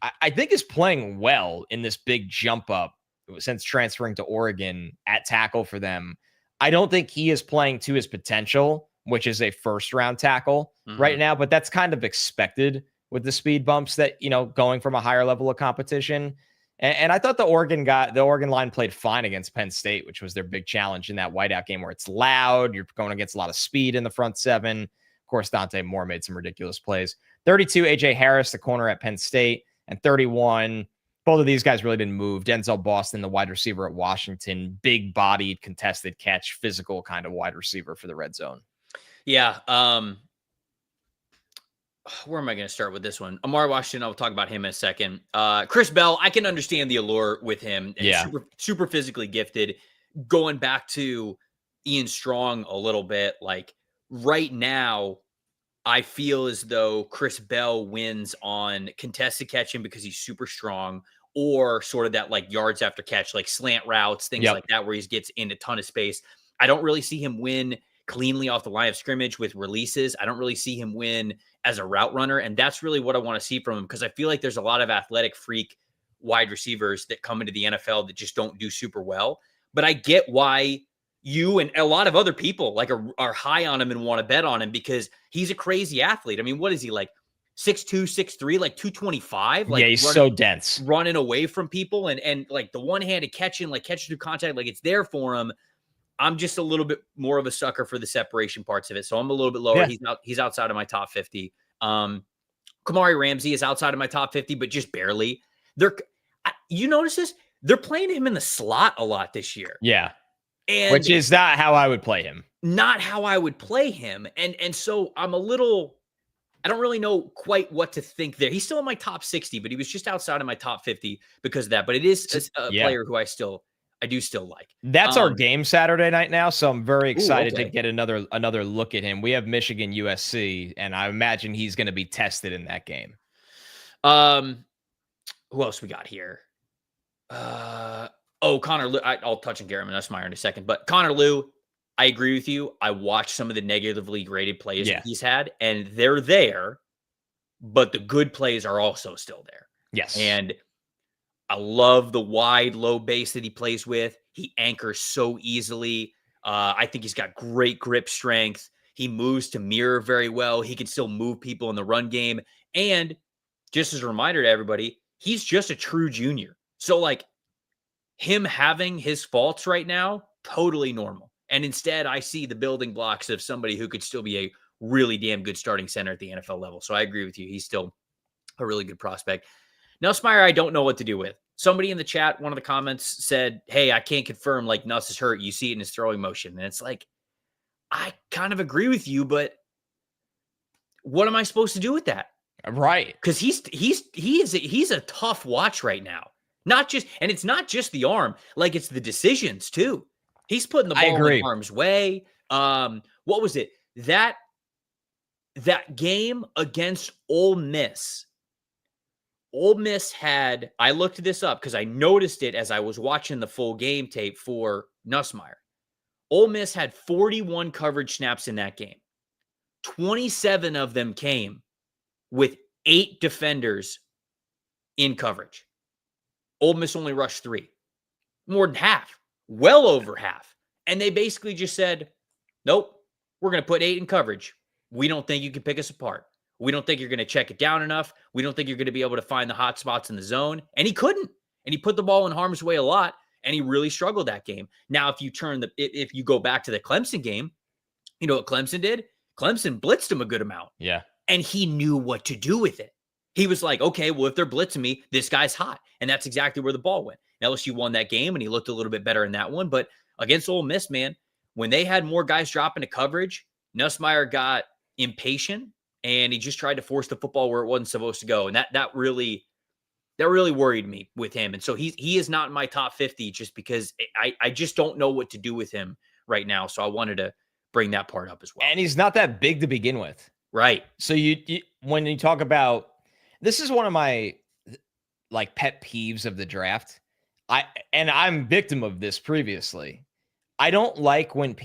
I think is playing well in this big jump up since transferring to Oregon at tackle for them. I don't think he is playing to his potential, which is a first-round tackle right now, but that's kind of expected with the speed bumps that, going from a higher level of competition. And I thought the Oregon line played fine against Penn State, which was their big challenge in that whiteout game where it's loud. You're going against a lot of speed in the front seven. Of course, Dante Moore made some ridiculous plays. 32, AJ Harris, the corner at Penn State, and 31, both of these guys really didn't move. Denzel Boston, the wide receiver at Washington, big-bodied, contested catch, physical kind of wide receiver for the red zone. Yeah. Where am I going to start with this one? Amari Washington, I'll talk about him in a second. Chris Bell, I can understand the allure with him. Super physically gifted. Going back to Ian Strong a little bit, like right now, I feel as though Chris Bell wins on contested catching because he's super strong, or sort of that like yards after catch, like slant routes, things like that, where he gets in a ton of space. I don't really see him win cleanly off the line of scrimmage with releases. I don't really see him win as a route runner. And that's really what I want to see from him, because I feel like there's a lot of athletic freak wide receivers that come into the NFL that just don't do super well. But I get why you and a lot of other people like are high on him and want to bet on him, because he's a crazy athlete. I mean, what is he, like 6'2", 6'3", like 225? Like, he's so dense. Running away from people and like the one-handed catching, like catching through contact, like it's there for him. I'm just a little bit more of a sucker for the separation parts of it. So I'm a little bit lower. Yeah. He's outside of my top 50. Kamari Ramsey is outside of my top 50, but just barely. You notice this? They're playing him in the slot a lot this year. Yeah. Which is not how I would play him. Not how I would play him. And so I don't really know quite what to think there. He's still in my top 60, but he was just outside of my top 50 because of that. But it is a player who I do still like. That's our game Saturday night now, so I'm very excited to get another look at him. We have Michigan USC, and I imagine he's going to be tested in that game. Who else we got here? Connor Lew. I'll touch on Garrett Nussmeier in a second, but Connor Lew, I agree with you. I watched some of the negatively graded plays that he's had, and they're there, but the good plays are also still there. Yes. And I love the wide, low base that he plays with. He anchors so easily. I think he's got great grip strength. He moves to mirror very well. He can still move people in the run game. And just as a reminder to everybody, he's just a true junior. So, like, him having his faults right now, totally normal. And instead, I see the building blocks of somebody who could still be a really damn good starting center at the NFL level. So I agree with you. He's still a really good prospect. Nussmeier, I don't know what to do with. Somebody in the chat, one of the comments said, hey, I can't confirm, like, Nuss is hurt. You see it in his throwing motion. And it's like, I kind of agree with you, but what am I supposed to do with that? Right. Because he's a tough watch right now. Not just, and it's not just the arm, like it's the decisions too. He's putting the ball in harm's way. What was it? That game against Ole Miss. Ole Miss had, I looked this up because I noticed it as I was watching the full game tape for Nussmeier. Ole Miss had 41 coverage snaps in that game. 27 of them came with 8 defenders in coverage. Ole Miss only rushed 3. More than half. Well over half. And they basically just said, nope, we're going to put 8 in coverage. We don't think you can pick us apart. We don't think you're going to check it down enough. We don't think you're going to be able to find the hot spots in the zone. And he couldn't. And he put the ball in harm's way a lot. And he really struggled that game. Now, if you go back to the Clemson game, you know what Clemson did? Clemson blitzed him a good amount. Yeah. And he knew what to do with it. He was like, okay, well, if they're blitzing me, this guy's hot. And that's exactly where the ball went. LSU won that game, and he looked a little bit better in that one. But against Ole Miss, man, when they had more guys drop into coverage, Nussmeier got impatient, and he just tried to force the football where it wasn't supposed to go. And that really worried me with him. And so he is not in my top 50 just because I just don't know what to do with him right now. So I wanted to bring that part up as well. And he's not that big to begin with. Right. So you when you talk about, this is one of my like pet peeves of the draft. I'm victim of this previously. I don't like when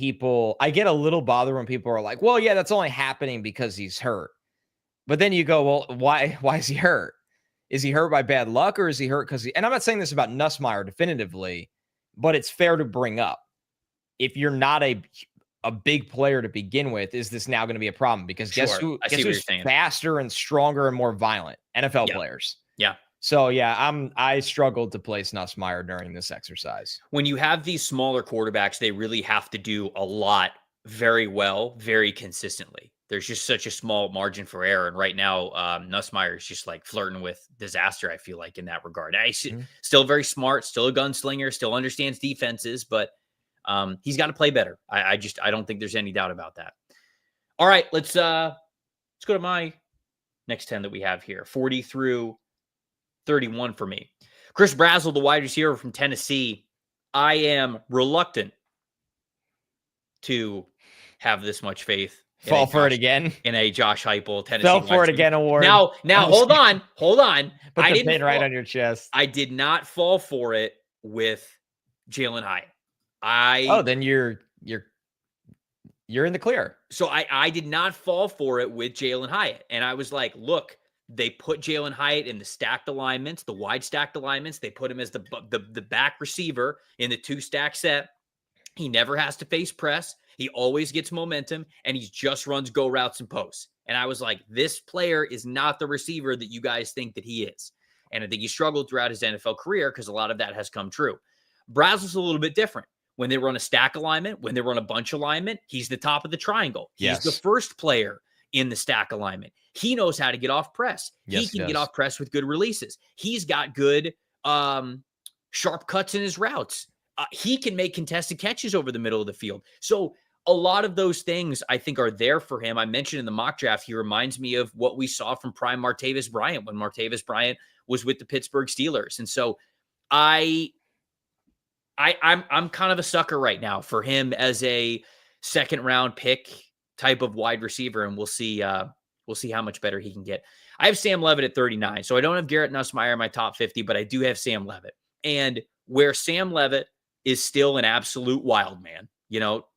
I get a little bothered when people are like, well, yeah, that's only happening because he's hurt. But then you go, well, why is he hurt? Is he hurt by bad luck, or is he hurt because and I'm not saying this about Nussmeier definitively, but it's fair to bring up. If you're not a big player to begin with, is this now going to be a problem? Because guess who's faster and stronger and more violent? NFL players. Yeah. So yeah, I struggled to place Nussmeier during this exercise. When you have these smaller quarterbacks, they really have to do a lot very well, very consistently. There's just such a small margin for error. And right now, Nussmeier is just like flirting with disaster, I feel like, in that regard. Still very smart, still a gunslinger, still understands defenses, but he's got to play better. I don't think there's any doubt about that. All right, let's go to my next 10 that we have here. 40 through 31 for me. Chris Brazzell, the wide receiver from Tennessee. I am reluctant to have this much faith. Fall for it again in a Josh Heupel Tennessee. Fell for it again award. Now, hold on. Put the pin right on your chest. I did not fall for it with Jalen Hyatt. Then you're in the clear. So I did not fall for it with Jalen Hyatt, and I was like, look, they put Jalen Hyatt in the stacked alignments, the wide stacked alignments. They put him as the back receiver in the 2-stack set. He never has to face press. He always gets momentum, and he just runs go routes and posts. And I was like, this player is not the receiver that you guys think that he is. And I think he struggled throughout his NFL career because a lot of that has come true. Brazzell's a little bit different. When they run a stack alignment, when they run a bunch alignment, he's the top of the triangle. He's the first player in the stack alignment. He knows how to get off press. He can get off press with good releases. He's got good sharp cuts in his routes. He can make contested catches over the middle of the field. So a lot of those things I think are there for him. I mentioned in the mock draft, he reminds me of what we saw from prime Martavis Bryant when Martavis Bryant was with the Pittsburgh Steelers. And so I'm kind of a sucker right now for him as a second round pick type of wide receiver. And we'll see how much better he can get. I have Sam Levitt at 39. So I don't have Garrett Nussmeier in my top 50, but I do have Sam Levitt. And where Sam Levitt is still an absolute wild man,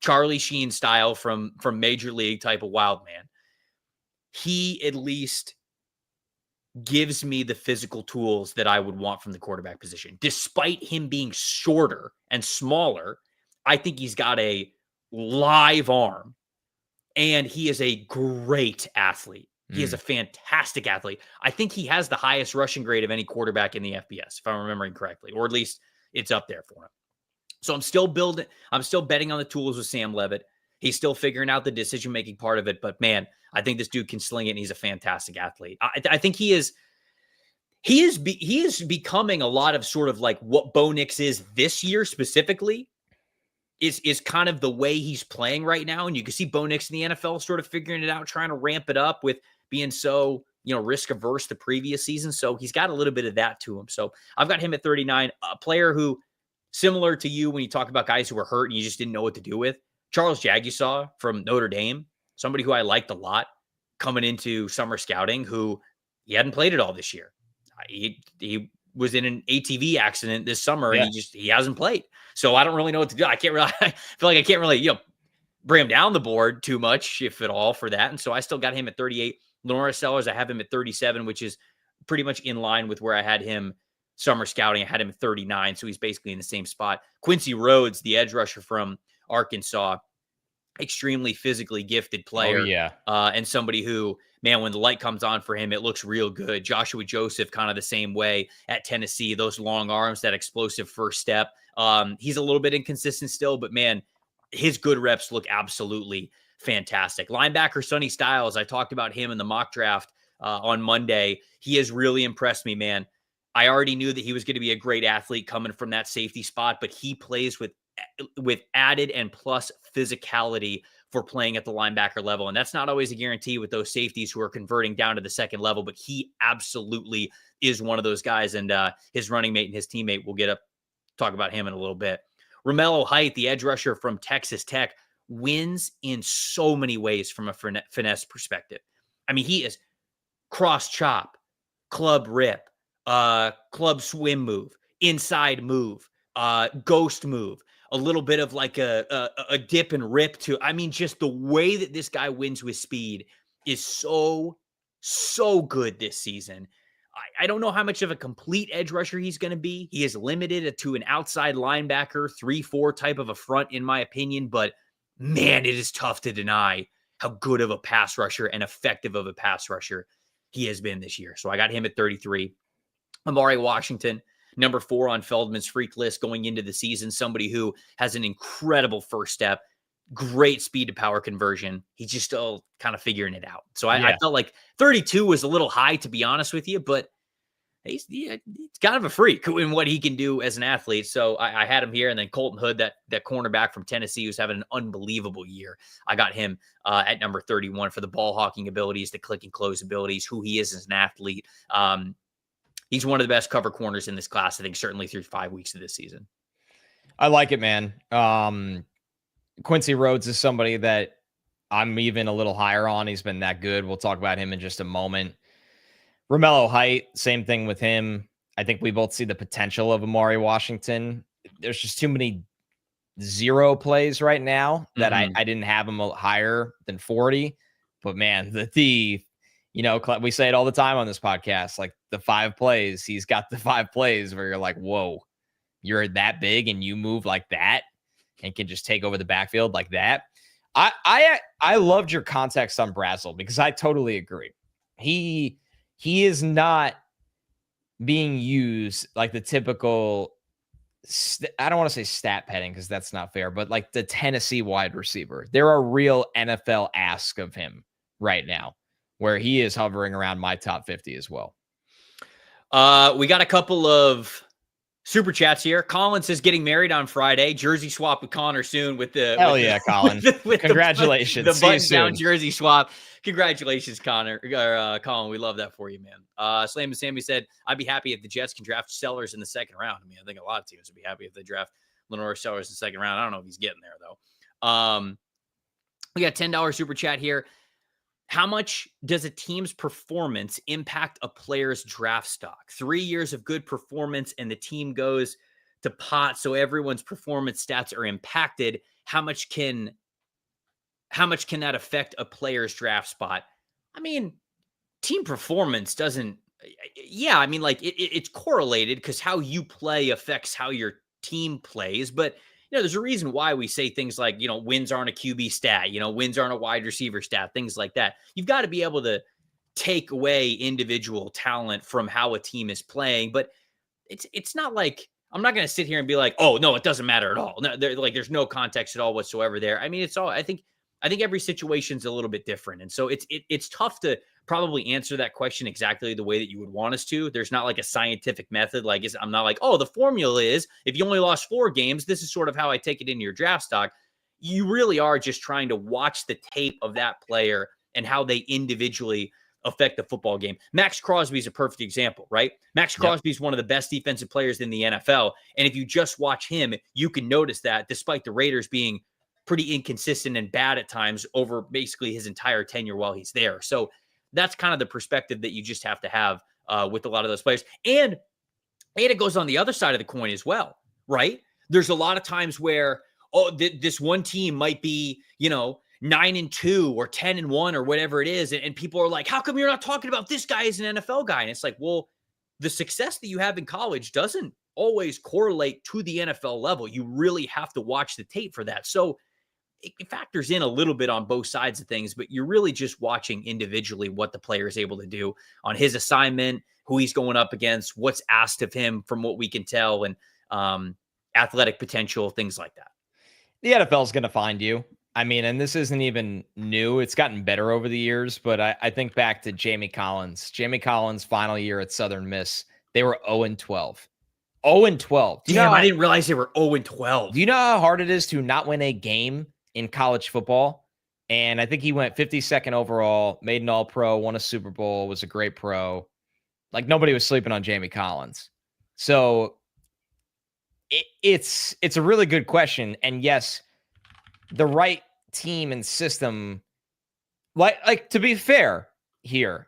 Charlie Sheen style from Major League type of wild man. He at least gives me the physical tools that I would want from the quarterback position. Despite him being shorter and smaller, I think he's got a live arm, and he is a great athlete. He is a fantastic athlete. I think he has the highest rushing grade of any quarterback in the FBS, if I'm remembering correctly, or at least it's up there for him. So I'm still betting on the tools with Sam Levitt. He's still figuring out the decision-making part of it, but man, I think this dude can sling it, and he's a fantastic athlete. I think he is becoming a lot of sort of like what Bo Nix is this year specifically, is kind of the way he's playing right now. And you can see Bo Nix in the NFL sort of figuring it out, trying to ramp it up with being so, risk averse the previous season. So he's got a little bit of that to him. So I've got him at 39, a player who, similar to you when you talk about guys who were hurt and you just didn't know what to do with, Charles Jagusaw from Notre Dame, somebody who I liked a lot coming into summer scouting, who he hadn't played it all this year. He was in an ATV accident this summer, and he hasn't played. So I don't really know what to do. I feel like I can't really, bring him down the board too much, if at all, for that. And so I still got him at 38. Lenora Sellers, I have him at 37, which is pretty much in line with where I had him summer scouting. I had him at 39, so he's basically in the same spot. Quincy Rhodes, the edge rusher from Arkansas, extremely physically gifted player. Oh, yeah. And somebody who, man, when the light comes on for him, it looks real good. Joshua Joseph, kind of the same way at Tennessee, those long arms, that explosive first step. He's a little bit inconsistent still, but man, his good reps look absolutely fantastic. Linebacker Sonny Styles, I talked about him in the mock draft on Monday. He has really impressed me, man. I already knew that he was going to be a great athlete coming from that safety spot, but he plays with added and plus physicality for playing at the linebacker level. And that's not always a guarantee with those safeties who are converting down to the second level, but he absolutely is one of those guys. And his running mate and his teammate, we'll talk about him in a little bit. Romello Height, the edge rusher from Texas Tech, wins in so many ways from a finesse perspective. I mean, he is cross chop, club rip, club swim move, inside move, ghost move, a little bit of like a dip and rip too. I mean, just the way that this guy wins with speed is so good this season. I don't know how much of a complete edge rusher he's going to be. He is limited to an outside linebacker, 3-4 type of a front, in my opinion. But man, it is tough to deny how good of a pass rusher and effective of a pass rusher he has been this year. So I got him at 33. Amari Washington, number 4 on Feldman's freak list going into the season. Somebody who has an incredible first step, great speed to power conversion. He's just still kind of figuring it out. So I felt like 32 was a little high, to be honest with you, but he's kind of a freak in what he can do as an athlete. So I had him here. And then Colton Hood, that cornerback from Tennessee, who's having an unbelievable year. I got him at number 31 for the ball hawking abilities, the click and close abilities, who he is as an athlete. He's one of the best cover corners in this class, I think, certainly through 5 weeks of this season. I like it, man. Quincy Rhodes is somebody that I'm even a little higher on. He's been that good. We'll talk about him in just a moment. Romello Height, same thing with him. I think we both see the potential of Amari Washington. There's just too many 0 plays right now that I didn't have him higher than 40. But man, we say it all the time on this podcast, like the 5 plays, he's got the 5 plays where you're like, whoa, you're that big and you move like that and can just take over the backfield like that. I loved your context on Brazzell, because I totally agree. He is not being used like the typical, I don't want to say stat padding because that's not fair, but like the Tennessee wide receiver. There are real NFL asks of him right now, where he is hovering around my top 50 as well. We got a couple of super chats here. Colin says getting married on Friday. Jersey swap with Connor soon with the Colin. Congratulations. The button down jersey swap. Congratulations, Colin. We love that for you, man. Slam and Sammy said, I'd be happy if the Jets can draft Sellers in the second round. I mean, I think a lot of teams would be happy if they draft Lenore Sellers in the second round. I don't know if he's getting there, though. We got $10 super chat here. How much does a team's performance impact a player's draft stock? 3 years of good performance and the team goes to pot, so everyone's performance stats are impacted. How much can that affect a player's draft spot? I mean, team performance doesn't Yeah, I mean, like it's correlated because how you play affects how your team plays. But there's a reason why we say things like wins aren't a QB stat, wins aren't a wide receiver stat, things like that. You've got to be able to take away individual talent from how a team is playing, but it's not like I'm not going to sit here and be like, oh no, it doesn't matter at all. No, there's no context at all whatsoever there. I mean, it's all. I think every situation's a little bit different, and so it's tough to probably answer that question exactly the way that you would want us to. There's not like a scientific method. Like I'm not like, oh, the formula is if you only lost 4 games, this is sort of how I take it into your draft stock. You really are just trying to watch the tape of that player and how they individually affect the football game. Max Crosby is a perfect example, right? Max Crosby is one of the best defensive players in the NFL. And if you just watch him, you can notice that despite the Raiders being pretty inconsistent and bad at times over basically his entire tenure while he's there. So that's kind of the perspective that you just have to have with a lot of those players. And it goes on the other side of the coin as well, right? There's a lot of times where, this one team might be, 9-2 or 10-1 or whatever it is. And people are like, how come you're not talking about this guy as an NFL guy? And it's like, well, the success that you have in college doesn't always correlate to the NFL level. You really have to watch the tape for that. So it factors in a little bit on both sides of things, but you're really just watching individually what the player is able to do on his assignment, who he's going up against, what's asked of him from what we can tell, and athletic potential, things like that. The NFL is going to find you. I mean, and this isn't even new. It's gotten better over the years, but I think back to Jamie Collins. Jamie Collins' final year at Southern Miss, they were 0-12. 0-12. Damn, I didn't realize they were 0-12. Do you know how hard it is to not win a game in college football? And I think he went 52nd overall, made an All-Pro, won a Super Bowl, was a great pro. Like, nobody was sleeping on Jamie Collins. So it's a really good question. And yes, the right team and system, like to be fair here,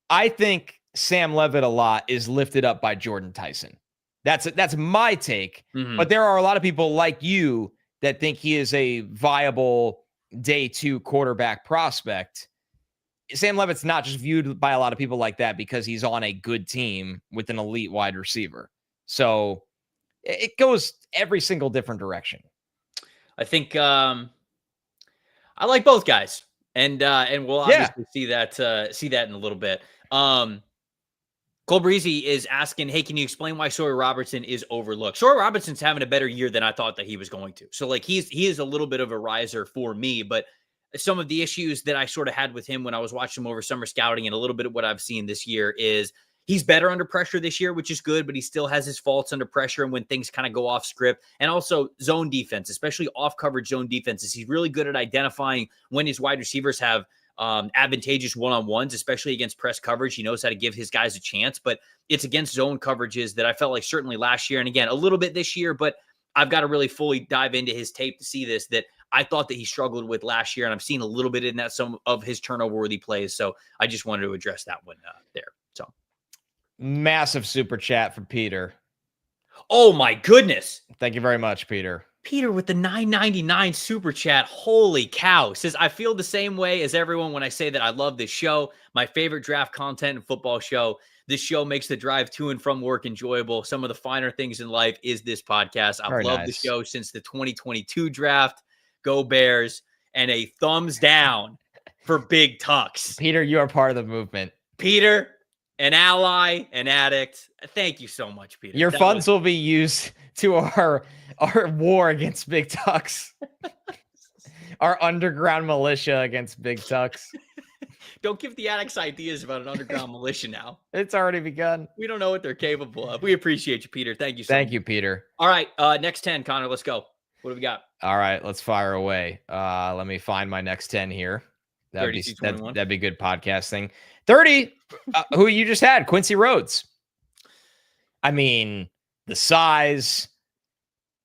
I think Sam Levitt a lot is lifted up by Jordan Tyson. That's my take. Mm-hmm. But there are a lot of people like you that think he is a viable day 2 quarterback prospect. Sam Levitt's not just viewed by a lot of people like that because he's on a good team with an elite wide receiver. So it goes every single different direction. I think I like both guys, and we'll obviously see that in a little bit. Cole Breezy is asking, hey, can you explain why Sawyer Robertson is overlooked? Sawyer Robertson's having a better year than I thought that he was going to. So like he is a little bit of a riser for me, but some of the issues that I sort of had with him when I was watching him over summer scouting and a little bit of what I've seen this year is he's better under pressure this year, which is good, but he still has his faults under pressure and when things kind of go off script. And also zone defense, especially off coverage zone defenses. He's really good at identifying when his wide receivers have advantageous one-on-ones, especially against press coverage. He knows how to give his guys a chance, but it's against zone coverages that I felt like certainly last year, and again, a little bit this year, but I've got to really fully dive into his tape to see this, that I thought that he struggled with last year, and I've seen a little bit in that some of his turnover-worthy plays, so I just wanted to address that one there. So, massive super chat for Peter. Oh my goodness. Thank you very much, Peter. Peter with the $9.99 super chat. Holy cow. Says, I feel the same way as everyone when I say that I love this show. My favorite draft content and football show. This show makes the drive to and from work enjoyable. Some of the finer things in life is this podcast. I've loved the show since the 2022 draft. Go Bears. And a thumbs down for Big Tucks. Peter, you are part of the movement. Peter, an ally, an addict. Thank you so much, Peter. Your funds will be used to our war against Big Tucks. Our underground militia against Big Tucks. Don't give the addicts ideas about an underground militia now. It's already begun. We don't know what they're capable of. We appreciate you, Peter. Thank you so much. Thank you, Peter. All right, next 10, Connor. Let's go. What do we got? All right, let's fire away. Let me find my next 10 here. That'd be good podcasting. 30, who you just had, Quincy Rhodes. I mean, the size,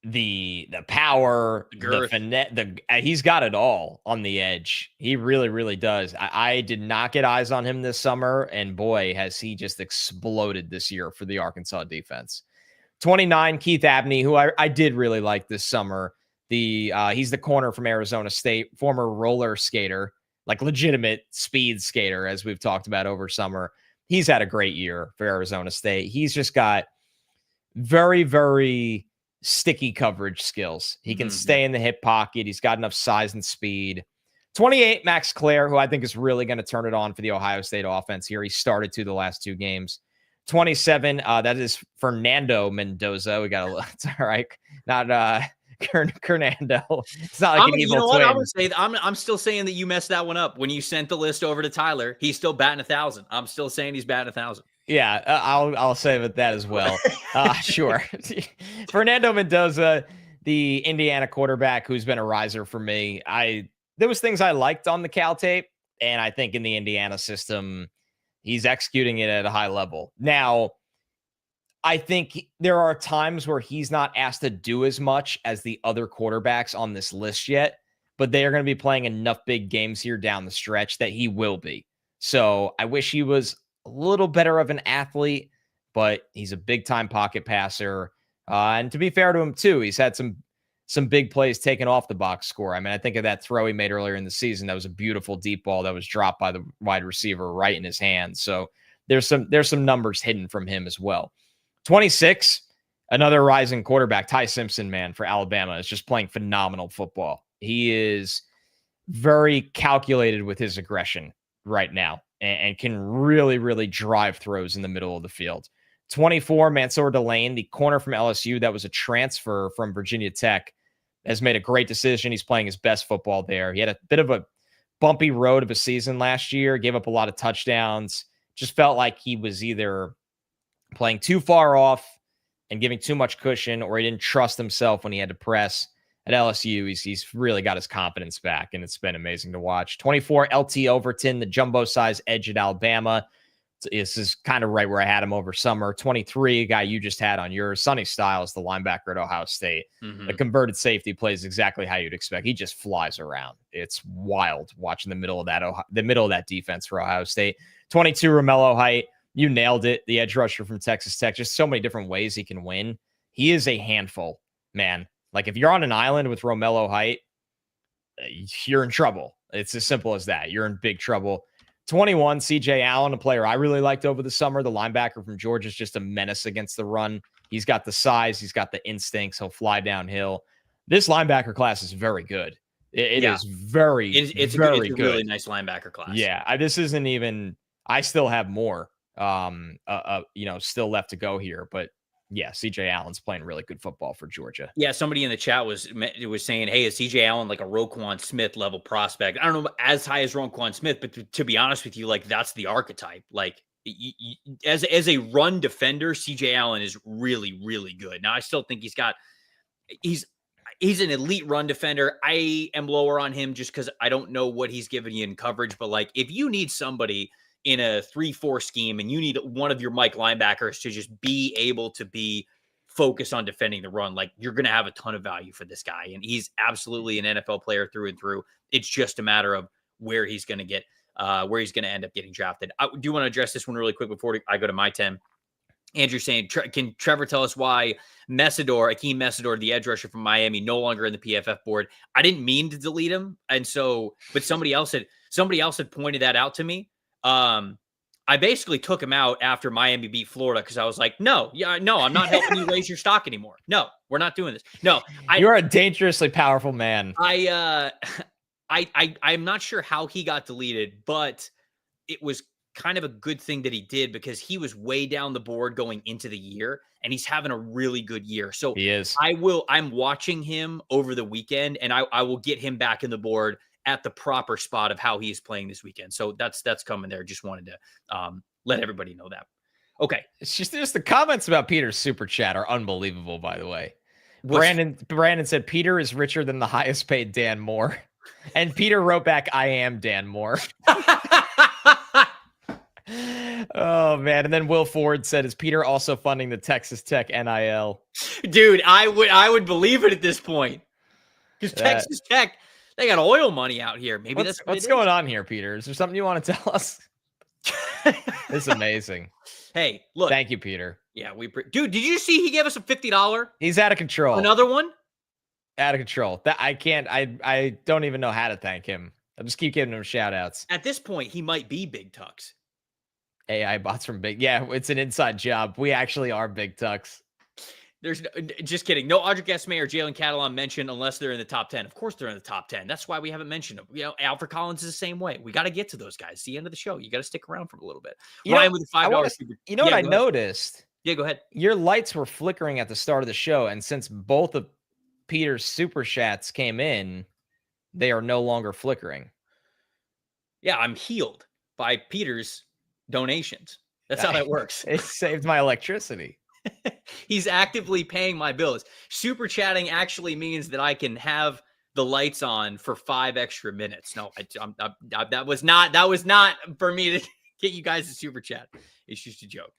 the power, the finesse, he's got it all on the edge. He really, really does. I did not get eyes on him this summer, and boy, has he just exploded this year for the Arkansas defense. 29, Keith Abney, who I did really like this summer. He's the corner from Arizona State, former roller skater, like legitimate speed skater, as we've talked about over summer. he's had a great year for Arizona State. He's just got very, very sticky coverage skills. He can stay in the hip pocket. He's got enough size and speed. 28, Max Clare, who I think is really going to turn it on for the Ohio State offense here. He started the last 2 games. 27, that is Fernando Mendoza. We got it's all right. Not Fernando. It's not like an evil twin. I would say I'm still saying that you messed that one up when you sent the list over to Tyler. He's still batting 1,000. I'm still saying he's batting 1,000. Yeah, I'll say with that as well. Sure. Fernando Mendoza, the Indiana quarterback, who's been a riser for me. There was things I liked on the Cal tape, and I think in the Indiana system, he's executing it at a high level. Now, I think there are times where he's not asked to do as much as the other quarterbacks on this list yet, but they are going to be playing enough big games here down the stretch that he will be. So I wish he was a little better of an athlete, but he's a big-time pocket passer. And to be fair to him, too, he's had some big plays taken off the box score. I mean, I think of that throw he made earlier in the season. That was a beautiful deep ball that was dropped by the wide receiver right in his hand. So there's some numbers hidden from him as well. 26, another rising quarterback, Ty Simpson, man, for Alabama, is just playing phenomenal football. He is very calculated with his aggression right now and can really, really drive throws in the middle of the field. 24, Mansour Delane, the corner from LSU that was a transfer from Virginia Tech, has made a great decision. He's playing his best football there. He had a bit of a bumpy road of a season last year, gave up a lot of touchdowns, just felt like he was either playing too far off and giving too much cushion, or he didn't trust himself when he had to press. At LSU, he's really got his confidence back, and it's been amazing to watch. 24, LT Overton, the jumbo-size edge at Alabama. This is kind of right where I had him over summer. 23, a guy you just had on yours. Sonny Styles, the linebacker at Ohio State. The converted safety plays exactly how you'd expect. He just flies around. It's wild watching the middle of that defense for Ohio State. 22, Romello Height. You nailed it. The edge rusher from Texas Tech. Just so many different ways he can win. He is a handful, man. Like, if you're on an island with Romello Height, you're in trouble. It's as simple as that. You're in big trouble. 21, CJ Allen, a player I really liked over the summer. The linebacker from Georgia is just a menace against the run. He's got the size. He's got the instincts. He'll fly downhill. This linebacker class is very good. It is very, it's very a good. Really nice linebacker class. Yeah, this isn't even. I still have more. Still left to go here, but yeah, CJ Allen's playing really good football for Georgia. Yeah, somebody in the chat was saying, "Hey, is CJ Allen like a Roquan Smith level prospect?" I don't know as high as Roquan Smith, but to be honest with you, like, that's the archetype. Like, as a run defender, CJ Allen is really, really good. Now, I still think he's an elite run defender. I am lower on him just because I don't know what he's giving you in coverage. But, like, if you need somebody in a 3-4 scheme and you need one of your Mike linebackers to just be able to be focused on defending the run, like, you're going to have a ton of value for this guy. And he's absolutely an NFL player through and through. It's just a matter of where he's going to end up getting drafted. I do want to address this one really quick before I go to my 10. Andrew saying, can Trevor tell us why Akeem Messidor, the edge rusher from Miami, no longer in the PFF board? I didn't mean to delete him. And so, but somebody else had pointed that out to me. I basically took him out after Miami beat Florida because I was like, no, I'm not helping you raise your stock anymore. No, we're not doing this. No, you're a dangerously powerful man. I'm not sure how he got deleted, but it was kind of a good thing that he did because he was way down the board going into the year and he's having a really good year. So he is. I'm watching him over the weekend and I will get him back in the board at the proper spot of how he's playing this weekend. So that's coming there. Just wanted to let everybody know that. Okay. It's just the comments about Peter's super chat are unbelievable, by the way. Brandon said Peter is richer than the highest paid Dan Moore. And Peter wrote back, I am Dan Moore. Oh, man. And then Will Ford said, is Peter also funding the Texas Tech NIL? Dude, I would believe it at this point. Because Texas Tech, they got oil money out here. Maybe what's going on here, Peter? Is there something you want to tell us? It's amazing. Hey, look. Thank you, Peter. Yeah, dude, did you see he gave us a $50? He's out of control. Another one? Out of control. I don't even know how to thank him. I'll just keep giving him shout outs. At this point, he might be Big Tux. AI bots from Big. Yeah, it's an inside job. We actually are Big Tucks. There's just kidding. No Audric Esme or Jalen Catalon mentioned unless they're in the top 10. Of course, they're in the top 10. That's why we haven't mentioned them. Alfred Collins is the same way. We got to get to those guys. It's the end of the show. You got to stick around for a little bit. Ryan with a $5 super. You know what I noticed? Yeah, go ahead. Your lights were flickering at the start of the show, and since both of Peter's super chats came in, they are no longer flickering. Yeah, I'm healed by Peter's donations. That's how that works. It saved my electricity. He's actively paying my bills. Super chatting actually means that I can have the lights on for 5 extra minutes. No, that was not for me to get you guys to super chat. It's just a joke,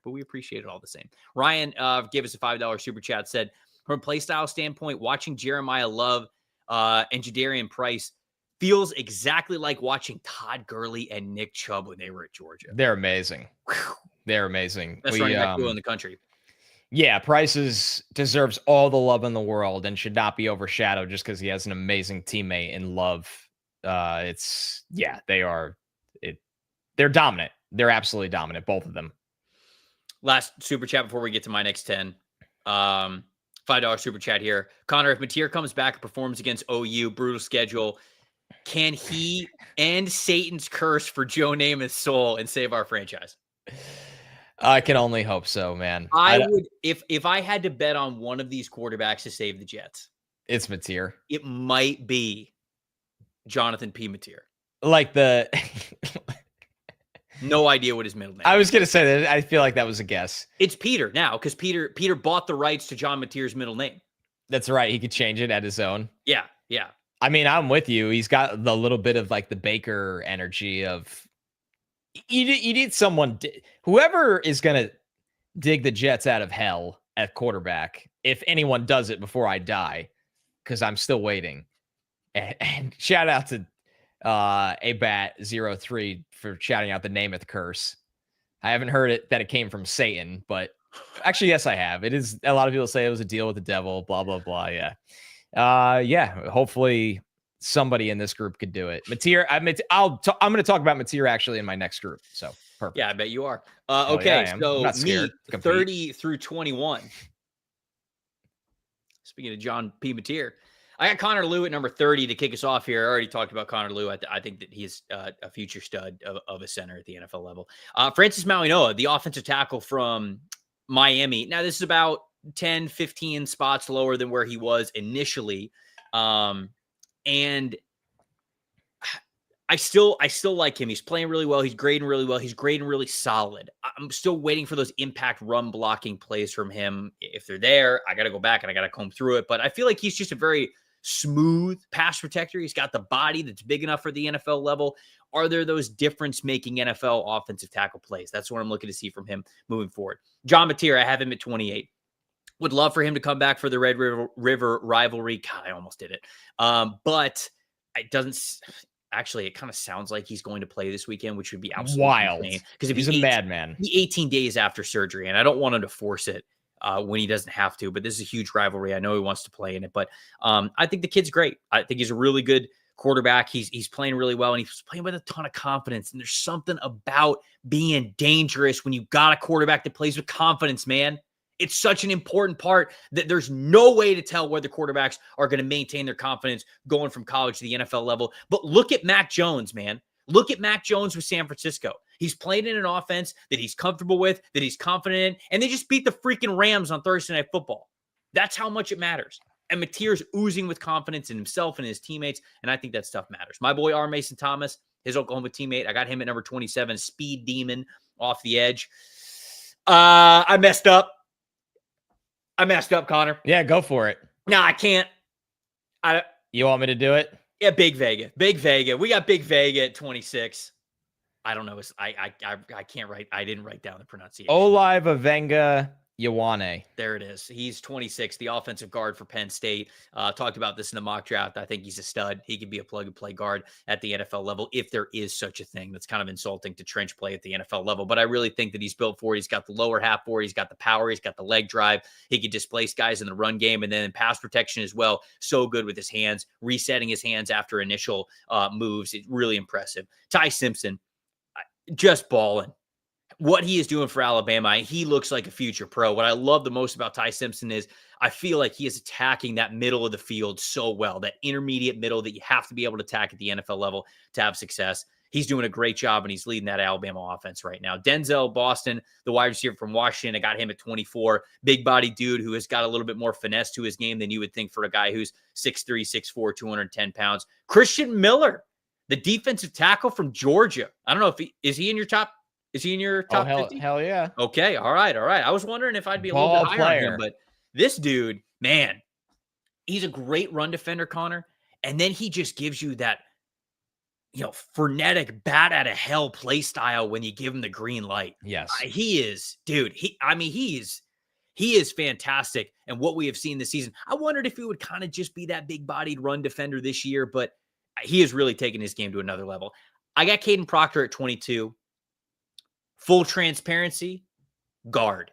but we appreciate it all the same. Ryan gave us a $5 super chat, said, from a play style standpoint, watching Jeremiah Love and Jadarian Price feels exactly like watching Todd Gurley and Nick Chubb when they were at Georgia. They're amazing. They're amazing. Best running back duo in the country. Yeah, Price deserves all the love in the world and should not be overshadowed just because he has an amazing teammate in Love. They're dominant. They're absolutely dominant, both of them. Last super chat before we get to my next 10. $5 super chat here. Connor, if Mateer comes back and performs against OU, brutal schedule, can he end Satan's curse for Joe Namath's soul and save our franchise? I can only hope so, man. I would, if I had to bet on one of these quarterbacks to save the Jets, it's Mateer. It might be Jonathan P. Mateer. No idea what his middle name is. I was going to say that. I feel like that was a guess. It's Peter now because Peter bought the rights to John Mateer's middle name. That's right. He could change it at his own. Yeah. I mean, I'm with you. He's got the little bit of like the Baker energy of you need someone, whoever is going to dig the Jets out of hell at quarterback, if anyone does it before I die, because I'm still waiting. And shout out to ABAT03 for shouting out the Namath curse. I haven't heard that it came from Satan, but actually, yes, I have. It is. A lot of people say it was a deal with the devil, blah, blah, blah. Yeah. Hopefully somebody in this group could do it. Mateer, I'm going to talk about Mateer actually in my next group. So perfect. Yeah, I bet you are. Okay. So me 30 through 21. Speaking of John P. Mateer, I got Connor Lew at number 30 to kick us off here. I already talked about Connor Lew. I think that he's a future stud of a center at the NFL level. Francis Mauigoa, the offensive tackle from Miami. Now, this is about 10, 15 spots lower than where he was initially. And I still like him. He's playing really well. He's grading really well. He's grading really solid. I'm still waiting for those impact run blocking plays from him. If they're there, I got to go back and I got to comb through it. But I feel like he's just a very smooth pass protector. He's got the body that's big enough for the NFL level. Are there those difference-making NFL offensive tackle plays? That's what I'm looking to see from him moving forward. John Mateer, I have him at 28. Would love for him to come back for the Red River rivalry. God, I almost did it. But it doesn't – actually, it kind of sounds like he's going to play this weekend, which would be absolutely wild. Because he's a madman. 18 days after surgery, and I don't want him to force it when he doesn't have to. But this is a huge rivalry. I know he wants to play in it. But I think the kid's great. I think he's a really good quarterback. He's playing really well, and he's playing with a ton of confidence. And there's something about being dangerous when you got a quarterback that plays with confidence, man. It's such an important part that there's no way to tell whether quarterbacks are going to maintain their confidence going from college to the NFL level. But look at Mac Jones, man. Look at Mac Jones with San Francisco. He's played in an offense that he's comfortable with, that he's confident in, and they just beat the freaking Rams on Thursday Night Football. That's how much it matters. And Mateer's oozing with confidence in himself and his teammates, and I think that stuff matters. My boy R. Mason Thomas, his Oklahoma teammate, I got him at number 27, speed demon off the edge. I messed up, Connor. Yeah, go for it. No, I can't. You want me to do it? Yeah, Big Vega. We got Big Vega at 26. I don't know. I can't write. I didn't write down the pronunciation. Olai Vavenga Ioane. There it is. He's 26, the offensive guard for Penn State. Talked about this in the mock draft. I think he's a stud. He could be a plug-and-play guard at the NFL level if there is such a thing. That's kind of insulting to trench play at the NFL level, but I really think that he's built for it. He's got the lower half for it. He's got the power. He's got the leg drive. He can displace guys in the run game and then in pass protection as well. So good with his hands, resetting his hands after initial moves. It's really impressive. Ty Simpson, just balling. what he is doing for Alabama, he looks like a future pro. What I love the most about Ty Simpson is I feel like he is attacking that middle of the field so well, that intermediate middle that you have to be able to attack at the NFL level to have success. He's doing a great job, and he's leading that Alabama offense right now. Denzel Boston, the wide receiver from Washington, I got him at 24. Big body dude who has got a little bit more finesse to his game than you would think for a guy who's 6'3", 6'4", 210 pounds. Christian Miller, the defensive tackle from Georgia. I don't know if is he in your top 50? Hell yeah. Okay. All right. I was wondering if I'd be a Ball little bit higher player. on him, but this dude, man, he's a great run defender, Connor. And then he just gives you that, frenetic, bat out of hell play style when you give him the green light. Yes. He is, dude. He is fantastic. And what we have seen this season, I wondered if he would kind of just be that big bodied run defender this year, but he has really taken his game to another level. I got Caden Proctor at 22. Full transparency, guard.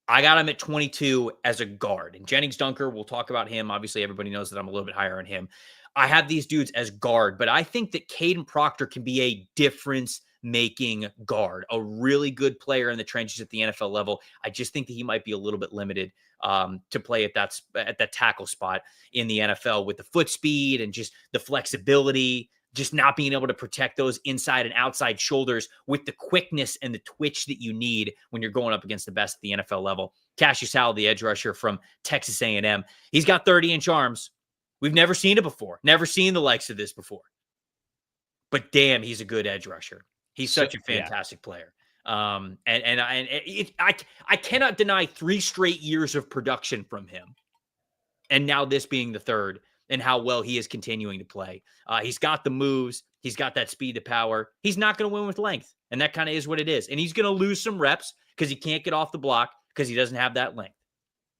I got him at 22 as a guard. And Jennings Dunker, we'll talk about him. Obviously, everybody knows that I'm a little bit higher on him. I have these dudes as guard, but I think that Caden Proctor can be a difference-making guard, a really good player in the trenches at the NFL level. I just think that he might be a little bit limited to play at that tackle spot in the NFL with the foot speed and just the flexibility, just not being able to protect those inside and outside shoulders with the quickness and the twitch that you need when you're going up against the best at the NFL level. Cassius Howell, the edge rusher from Texas A&M, he's got 30-inch arms. We've never seen it before. Never seen the likes of this before. But damn, he's a good edge rusher. He's such a fantastic player. I cannot deny 3 straight years of production from him. And now this being the third, and how well he is continuing to play. He's got the moves. He's got that speed to power. He's not going to win with length. And that kind of is what it is. And he's going to lose some reps because he can't get off the block because he doesn't have that length.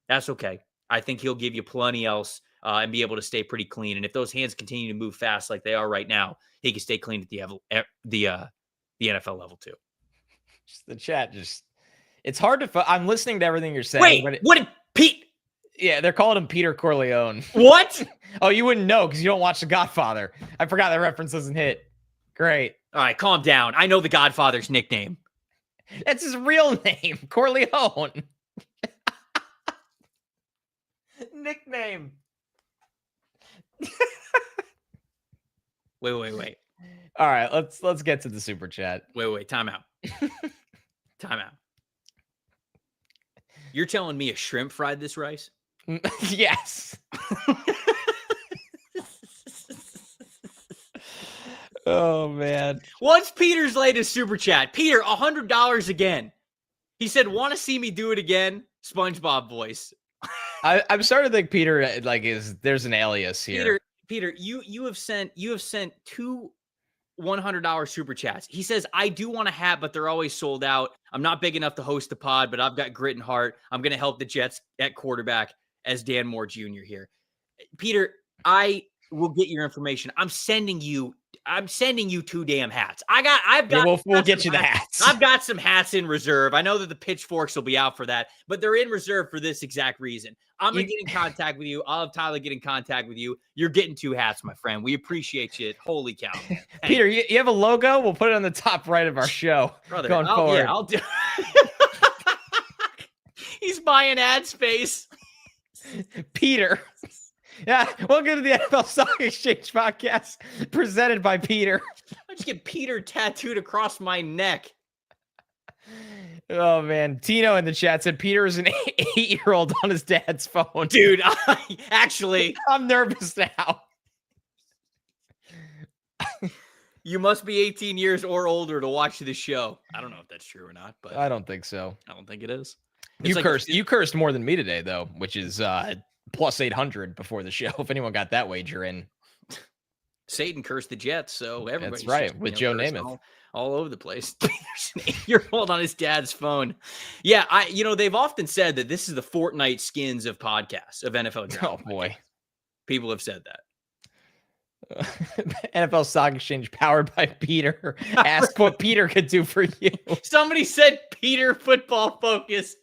That's okay. I think he'll give you plenty else and be able to stay pretty clean. And if those hands continue to move fast like they are right now, he can stay clean at the NFL level too. Just the chat, it's hard to. I'm listening to everything you're saying. Wait, what did Pete? Yeah, they're calling him Peter Corleone. What? Oh, you wouldn't know because you don't watch The Godfather. I forgot that reference doesn't hit. Great. All right, calm down. I know the Godfather's nickname. That's his real name, Corleone. Nickname. Wait. All right, let's get to the super chat. Wait. Time out. You're telling me a shrimp fried this rice? Yes. Oh, man. What's Peter's latest super chat? Peter, $100 again. He said, want to see me do it again? SpongeBob voice. I'm starting to think Peter, there's an alias here. Peter, you have sent 2 $100 super chats. He says, I do want a hat, but they're always sold out. I'm not big enough to host the pod, but I've got grit and heart. I'm going to help the Jets at quarterback as Dan Moore Jr. here. Peter, I will get your information. I'm sending you 2 damn hats. We'll get you the hats. I've got some hats in reserve. I know that the pitchforks will be out for that, but they're in reserve for this exact reason. I'm going to get in contact with you. I'll have Tyler get in contact with you. You're getting 2 hats, my friend. We appreciate you. Holy cow. Peter, you have a logo? We'll put it on the top right of our show. Brother, going forward. Yeah, I'll do. He's buying ad space. Peter. Yeah, welcome to the NFL Stock Exchange podcast presented by Peter. I just get Peter tattooed across my neck. Oh, man. Tino in the chat said Peter is an 8-year-old on his dad's phone. Dude, I'm nervous now. You must be 18 years or older to watch this show. I don't know if that's true or not, but I don't think so. I don't think it is. You cursed more than me today, though, which is plus 800 before the show. If anyone got that wager in. Satan cursed the Jets, so everybody's that's right with Joe Namath all over the place. There's an 8-year-old on his dad's phone. Yeah, they've often said that this is the Fortnite skins of podcasts of NFL draft. Oh boy, people have said that. NFL Stock Exchange powered by Peter. Ask what Peter could do for you. Somebody said Peter Football Focus.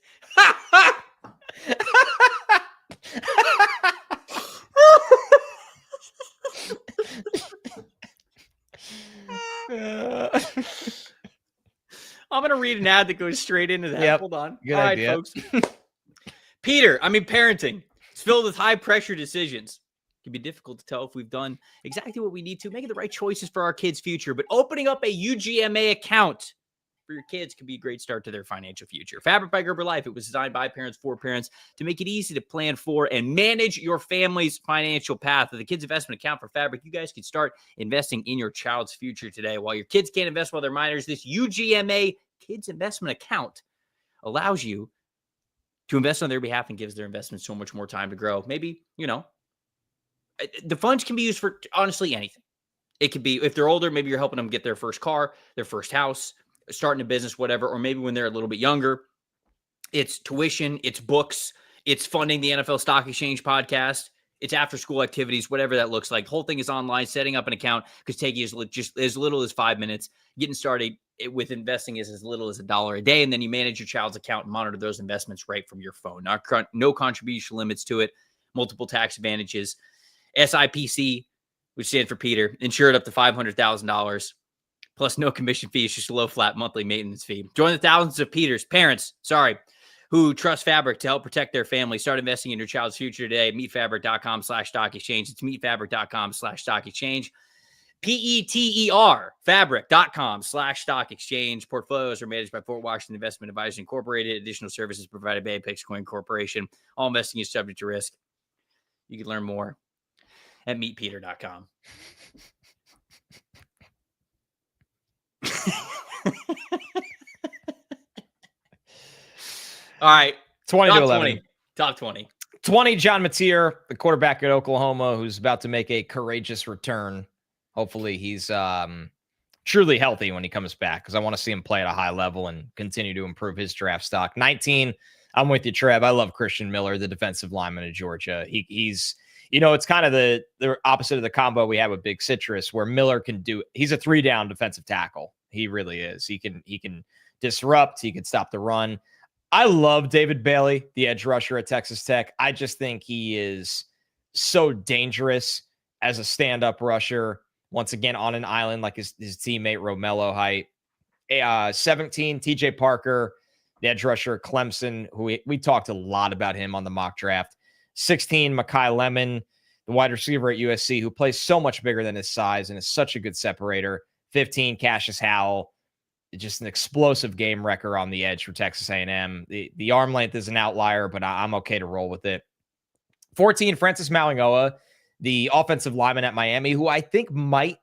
I'm going to read an ad that goes straight into that. Yep. Hold on. Good All idea. right, folks. Parenting. It's filled with high-pressure decisions. It can be difficult to tell if we've done exactly what we need to, making the right choices for our kids' future. But opening up a UGMA account for your kids can be a great start to their financial future. Fabric by Gerber Life. It was designed by parents for parents to make it easy to plan for and manage your family's financial path. With the kids' investment account for Fabric, you guys can start investing in your child's future today. While your kids can't invest while they're minors, this UGMA kids investment account allows you to invest on their behalf and gives their investment so much more time to grow. Maybe, the funds can be used for honestly anything. It could be, if they're older, maybe you're helping them get their first car, their first house, starting a business, whatever. Or maybe when they're a little bit younger, it's tuition, it's books, it's funding the NFL Stock Exchange podcast, it's after school activities, whatever that looks like. The whole thing is online. Setting up an account could take you just as little as 5 minutes. Getting started with investing is as little as $1 a day. And then you manage your child's account and monitor those investments right from your phone. No contribution limits to it. Multiple tax advantages. SIPC, which stands for Peter, insured up to $500,000. Plus no commission fee. It's just a low flat monthly maintenance fee. Join the thousands of parents, who trust Fabric to help protect their family. Start investing in your child's future today. Meetfabric.com/stock exchange. It's meetfabric.com/stock exchange. PETER, fabric.com/stock exchange. Portfolios are managed by Fort Washington Investment Advisors Incorporated. Additional services provided by Apex Coin Corporation. All investing is subject to risk. You can learn more at meetpeter.com. All right. 20 to 11. Top 20. 20, John Mateer, the quarterback at Oklahoma, who's about to make a courageous return. Hopefully he's truly healthy when he comes back, because I want to see him play at a high level and continue to improve his draft stock. 19, I'm with you, Trev. I love Christian Miller, the defensive lineman of Georgia. He's it's kind of the opposite of the combo we have with Big Citrus, where Miller he's a 3-down defensive tackle. He really is. He can disrupt. He can stop the run. I love David Bailey, the edge rusher at Texas Tech. I just think he is so dangerous as a stand-up rusher. Once again, on an island like his teammate Romello Height. 17, TJ Parker, the edge rusher at Clemson, who we talked a lot about him on the mock draft. 16, Mekhi Lemon, the wide receiver at USC, who plays so much bigger than his size and is such a good separator. 15, Cassius Howell, just an explosive game wrecker on the edge for Texas A&M. The arm length is an outlier, but I'm okay to roll with it. 14, Francis Mauigoa, the offensive lineman at Miami, who I think might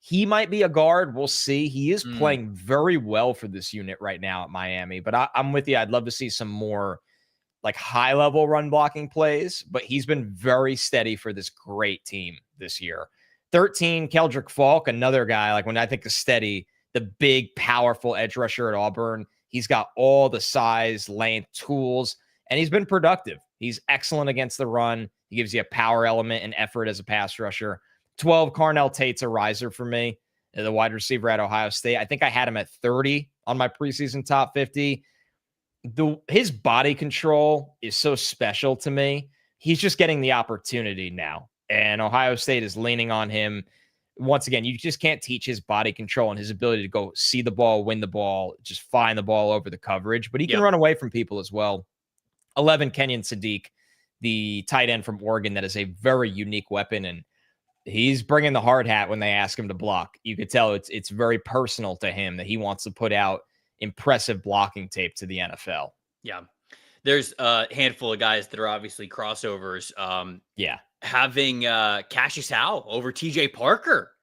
be a guard. We'll see. He is playing very well for this unit right now at Miami, but I'm with you. I'd love to see some more like high-level run blocking plays, but he's been very steady for this great team this year. 13, Keldrick Falk, another guy, like when I think of steady, the big, powerful edge rusher at Auburn. He's got all the size, length, tools, and he's been productive. He's excellent against the run. He gives you a power element and effort as a pass rusher. 12, Carnell Tate's a riser for me, the wide receiver at Ohio State. I think I had him at 30 on my preseason top 50. His body control is so special to me. He's just getting the opportunity now, and Ohio State is leaning on him. Once again, you just can't teach his body control and his ability to go see the ball, win the ball, just find the ball over the coverage, but he can run away from people as well. 11, Kenyon Sadiq, the tight end from Oregon, that is a very unique weapon, and he's bringing the hard hat when they ask him to block. You could tell it's very personal to him that he wants to put out impressive blocking tape to the NFL. Yeah. There's a handful of guys that are obviously crossovers. Having Cassius Howell over TJ Parker.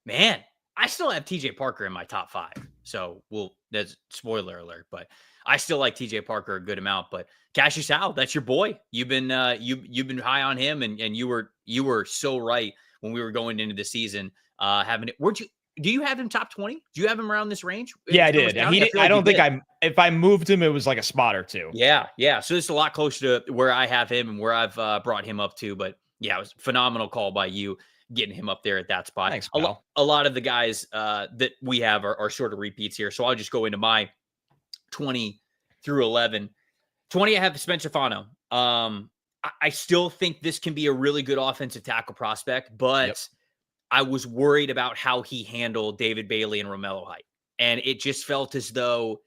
Man, I still have TJ Parker in my top 5. So that's spoiler alert, but I still like TJ Parker a good amount. But Cassius Howell, that's your boy. You've been you've been high on him, and you were so right when we were going into the season. Having it, do you have him top 20? Do you have him around this range? Yeah, I did. I don't think if I moved him, it was like a spot or two. Yeah. So it's a lot closer to where I have him and where I've brought him up to. But yeah, it was a phenomenal call by you getting him up there at that spot. Thanks, pal. A lot of the guys that we have are sort of repeats here. So I'll just go into my 20 through 11. 20, I have Spencer Fano. I still think this can be a really good offensive tackle prospect, but I was worried about how he handled David Bailey and Romello Height. And it just felt as though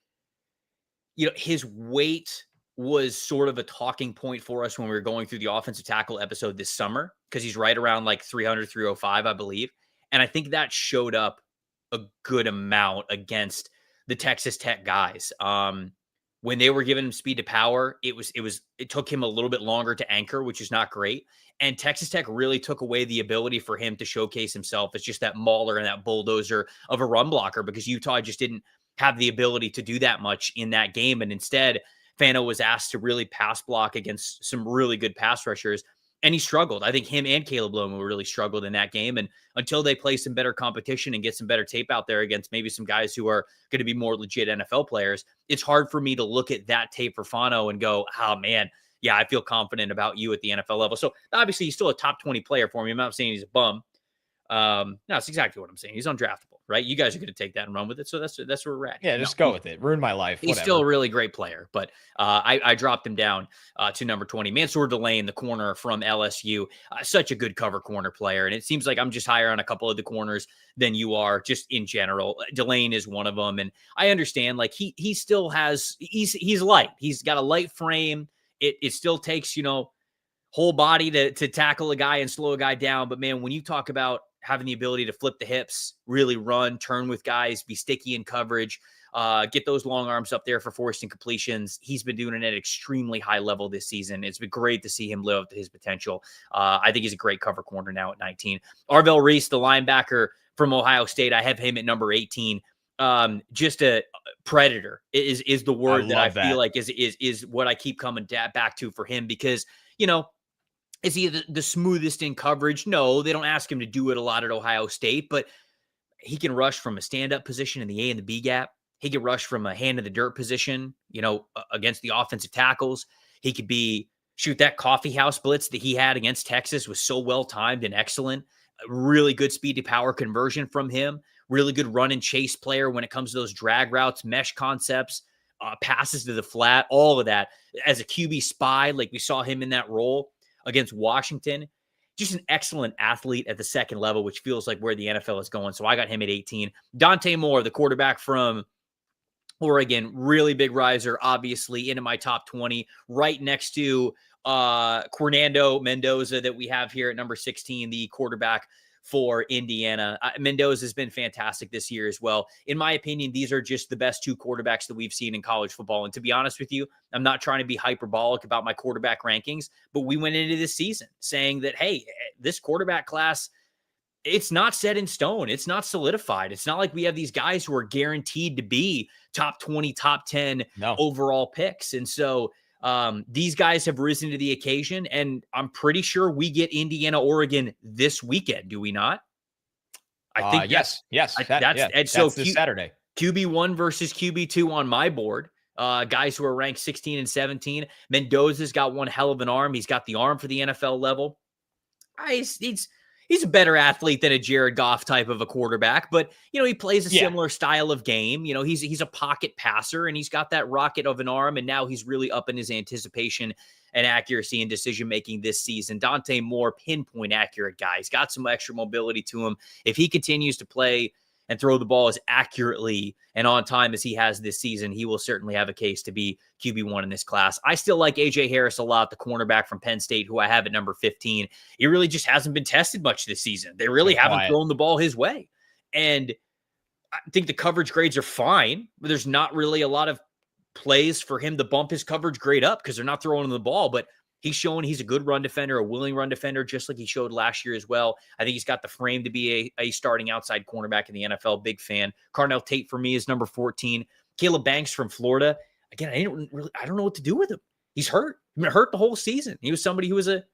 his weight was sort of a talking point for us when we were going through the offensive tackle episode this summer, because he's right around like 300, 305, I believe. And I think that showed up a good amount against the Texas Tech guys. When they were giving him speed to power, it took him a little bit longer to anchor, which is not great. And Texas Tech really took away the ability for him to showcase himself as just that mauler and that bulldozer of a run blocker, because Utah just didn't have the ability to do that much in that game. And instead, Fano was asked to really pass block against some really good pass rushers, and he struggled. I think him and Caleb Loman really struggled in that game. And until they play some better competition and get some better tape out there against maybe some guys who are going to be more legit NFL players, it's hard for me to look at that tape for Fano and go, oh man, yeah, I feel confident about you at the NFL level. So obviously he's still a top 20 player for me. I'm not saying he's a bum. No, that's exactly what I'm saying. He's undraftable, right? You guys are going to take that and run with it. So that's where we're at. Yeah, just go with it. Ruin my life. He's still a really great player, but I dropped him down to number 20. Mansour Delane, the corner from LSU, such a good cover corner player. And it seems like I'm just higher on a couple of the corners than you are just in general. Delane is one of them. And I understand, like, he still has, he's light. He's got a light frame. It still takes, whole body to tackle a guy and slow a guy down. But man, when you talk about having the ability to flip the hips, really run, turn with guys, be sticky in coverage, get those long arms up there for forcing completions, he's been doing it at an extremely high level this season. It's been great to see him live up to his potential. I think he's a great cover corner now at 19. Arvell Reese, the linebacker from Ohio State, I have him at number 18. Just a predator is the word that I feel like is what I keep coming back to for him, because, is he the smoothest in coverage? No, they don't ask him to do it a lot at Ohio State, but he can rush from a stand-up position in the A and the B gap. He can rush from a hand in the dirt position, against the offensive tackles. He could shoot that coffee house blitz that he had against Texas was so well-timed and excellent. Really good speed to power conversion from him. Really good run and chase player when it comes to those drag routes, mesh concepts, passes to the flat, all of that. As a QB spy, like we saw him in that role against Washington, just an excellent athlete at the second level, which feels like where the NFL is going. So I got him at 18. Dante Moore, the quarterback from Oregon, really big riser, obviously into my top 20, right next to Fernando Mendoza that we have here at number 16, the quarterback for Indiana. Mendoza has been fantastic this year as well. In my opinion, these are just the best two quarterbacks that we've seen in college football. And to be honest with you, I'm not trying to be hyperbolic about my quarterback rankings, but we went into this season saying that, hey, this quarterback class, it's not set in stone. It's not solidified. It's not like we have these guys who are guaranteed to be top 20, top 10 overall picks. And so these guys have risen to the occasion, and I'm pretty sure we get Indiana, Oregon this weekend. Do we not? I think yes. That's this Saturday. QB1 versus QB2 on my board. Guys who are ranked 16 and 17. Mendoza's got one hell of an arm. He's got the arm for the NFL level. He's a better athlete than a Jared Goff type of a quarterback, but he plays a similar style of game. He's a pocket passer, and he's got that rocket of an arm, and now he's really up in his anticipation and accuracy and decision-making this season. Dante Moore, pinpoint accurate guy. He's got some extra mobility to him. If he continues to play and throw the ball as accurately and on time as he has this season, he will certainly have a case to be QB1 in this class. I still like A.J. Harris a lot, the cornerback from Penn State, who I have at number 15. He really just hasn't been tested much this season. They really haven't thrown the ball his way. And I think the coverage grades are fine, but there's not really a lot of plays for him to bump his coverage grade up because they're not throwing him the ball. But he's showing he's a good run defender, a willing run defender, just like he showed last year as well. I think he's got the frame to be a starting outside cornerback in the NFL. Big fan. Carnell Tate for me is number 14. Caleb Banks from Florida. Again, I don't know what to do with him. He's hurt. He's been hurt the whole season. He was somebody who was a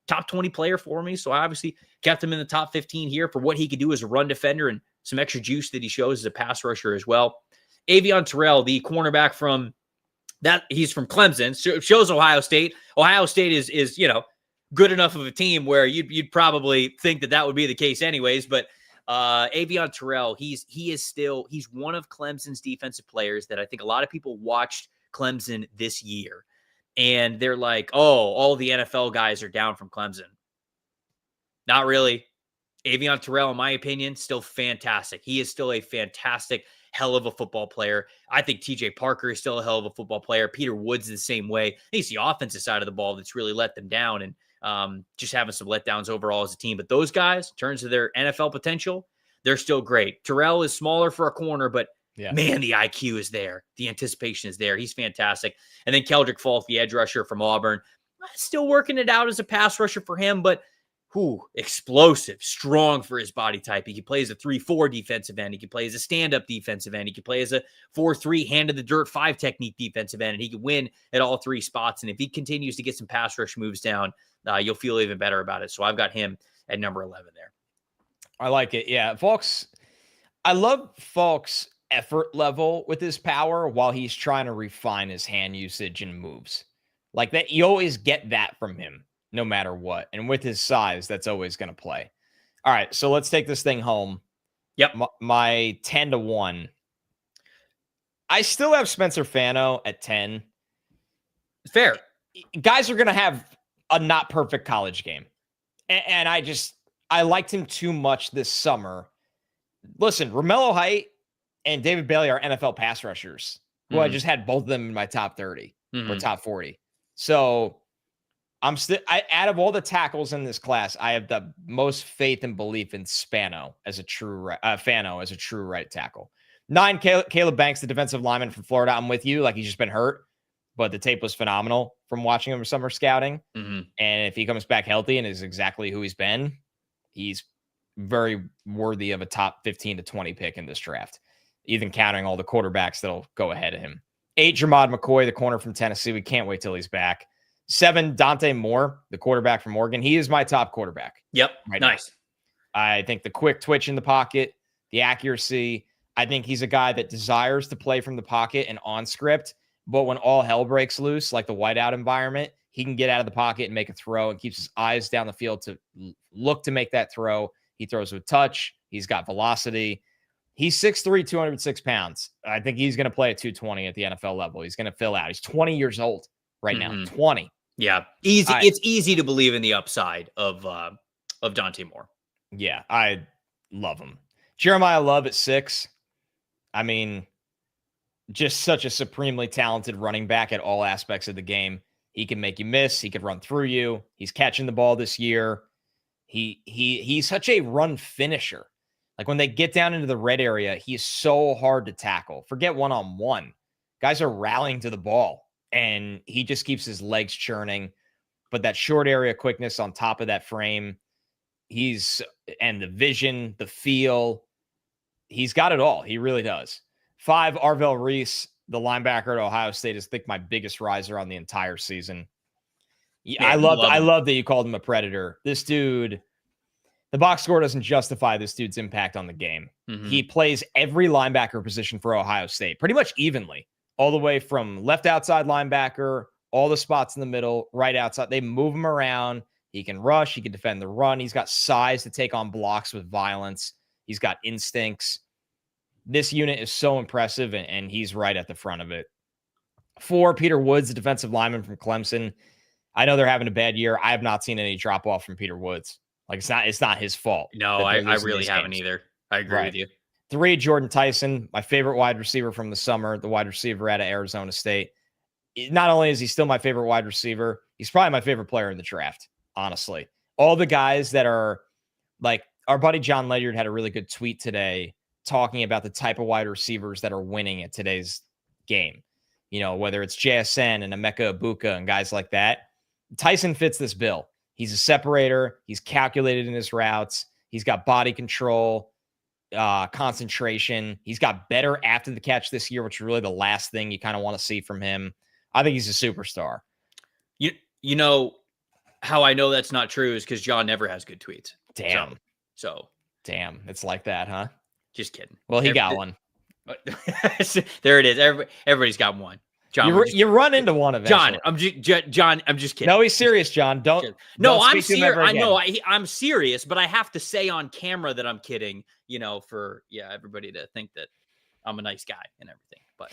top 20 player for me. So I obviously kept him in the top 15 here for what he could do as a run defender and some extra juice that he shows as a pass rusher as well. Avion Terrell, the cornerback from he's from Clemson, shows Ohio State. Ohio State is good enough of a team where you'd probably think that would be the case anyways. But Avion Terrell, he's one of Clemson's defensive players that I think a lot of people watched Clemson this year, and they're like, oh, all the NFL guys are down from Clemson. Not really. Avion Terrell, in my opinion, still fantastic. He is still a fantastic hell of a football player. I think TJ Parker is still a hell of a football player. Peter Woods the same way. I think it's the offensive side of the ball that's really let them down, and just having some letdowns overall as a team. But those guys, in terms of their NFL potential, they're still great. Terrell is smaller for a corner, but man, the IQ is there. The anticipation is there. He's fantastic. And then Keldrick Falk, the edge rusher from Auburn, still working it out as a pass rusher for him, but explosive, strong for his body type. He can play as a 3-4 defensive end. He can play as a stand-up defensive end. He can play as a 4-3 hand-to-the-dirt 5 technique defensive end, and he can win at all 3 spots. And if he continues to get some pass rush moves down, you'll feel even better about it. So I've got him at number 11 there. I like it. Yeah, Falk's. I love Falk's effort level with his power while he's trying to refine his hand usage and moves. Like that, you always get that from him, no matter what. And with his size, that's always going to play. All right, so let's take this thing home. Yep. My 10-1. I still have Spencer Fano at 10. Fair. Guys are going to have a not perfect college game. And I liked him too much this summer. Listen, Romello Height and David Bailey are NFL pass rushers who I just had both of them in my top 30 or top 40. So I'm still, out of all the tackles in this class, I have the most faith and belief in Fano as a true right tackle. 9, Caleb Banks, the defensive lineman from Florida. I'm with you. Like, he's just been hurt, but the tape was phenomenal from watching him for summer scouting. And if he comes back healthy and is exactly who he's been, he's very worthy of a top 15 to 20 pick in this draft, even counting all the quarterbacks that'll go ahead of him. 8, Jermod McCoy, the corner from Tennessee. We can't wait till he's back. 7, Dante Moore, the quarterback from Oregon. He is my top quarterback. Yep. Right nice. Now. I think the quick twitch in the pocket, the accuracy. I think he's a guy that desires to play from the pocket and on script, but when all hell breaks loose, like the whiteout environment, he can get out of the pocket and make a throw and keeps his eyes down the field to look to make that throw. He throws with touch. He's got velocity. He's 6'3", 206 pounds. I think he's going to play at 220 at the NFL level. He's going to fill out. He's 20 years old right now. 20. Yeah. Easy. It's easy to believe in the upside of Dante Moore. Yeah. I love him. Jeremiah Love at 6. I mean, just such a supremely talented running back at all aspects of the game. He can make you miss. He could run through you. He's catching the ball this year. He's such a run finisher. Like, when they get down into the red area, he is so hard to tackle. Forget one-on-one. Guys are rallying to the ball, and he just keeps his legs churning. But that short area quickness on top of that frame, and the vision, the feel, he's got it all. He really does. 5, Arvell Reese, the linebacker at Ohio State, is, I think, my biggest riser on the entire season. Yeah, I love that you called him a predator. This dude, the box score doesn't justify this dude's impact on the game. He plays every linebacker position for Ohio State pretty much evenly, all the way from left outside linebacker, all the spots in the middle, right outside. They move him around. He can rush. He can defend the run. He's got size to take on blocks with violence. He's got instincts. This unit is so impressive, and he's right at the front of it. 4, Peter Woods, the defensive lineman from Clemson. I know they're having a bad year. I have not seen any drop off from Peter Woods. Like, it's not his fault. No, I really haven't either. I agree with you. 3, Jordan Tyson, my favorite wide receiver from the summer, the wide receiver out of Arizona State. Not only is he still my favorite wide receiver, he's probably my favorite player in the draft, honestly. All the guys that are, like, our buddy John Ledyard had a really good tweet today talking about the type of wide receivers that are winning at today's game. You know, whether it's JSN and Emeka Ibuka and guys like that. Tyson fits this bill. He's a separator. He's calculated in his routes. He's got body control, concentration. He's got better after the catch this year, which is really the last thing you kind of want to see from him. I think he's a superstar. You know how I know that's not true is because John never has good tweets. Damn. So damn. It's like that, huh? Just kidding. Well, he got one. There it is. Everybody's got one. John, you run into one eventually. John, I'm just kidding. No, he's serious, John. I'm serious. I know I'm serious, but I have to say on camera that I'm kidding, for everybody to think that I'm a nice guy and everything. But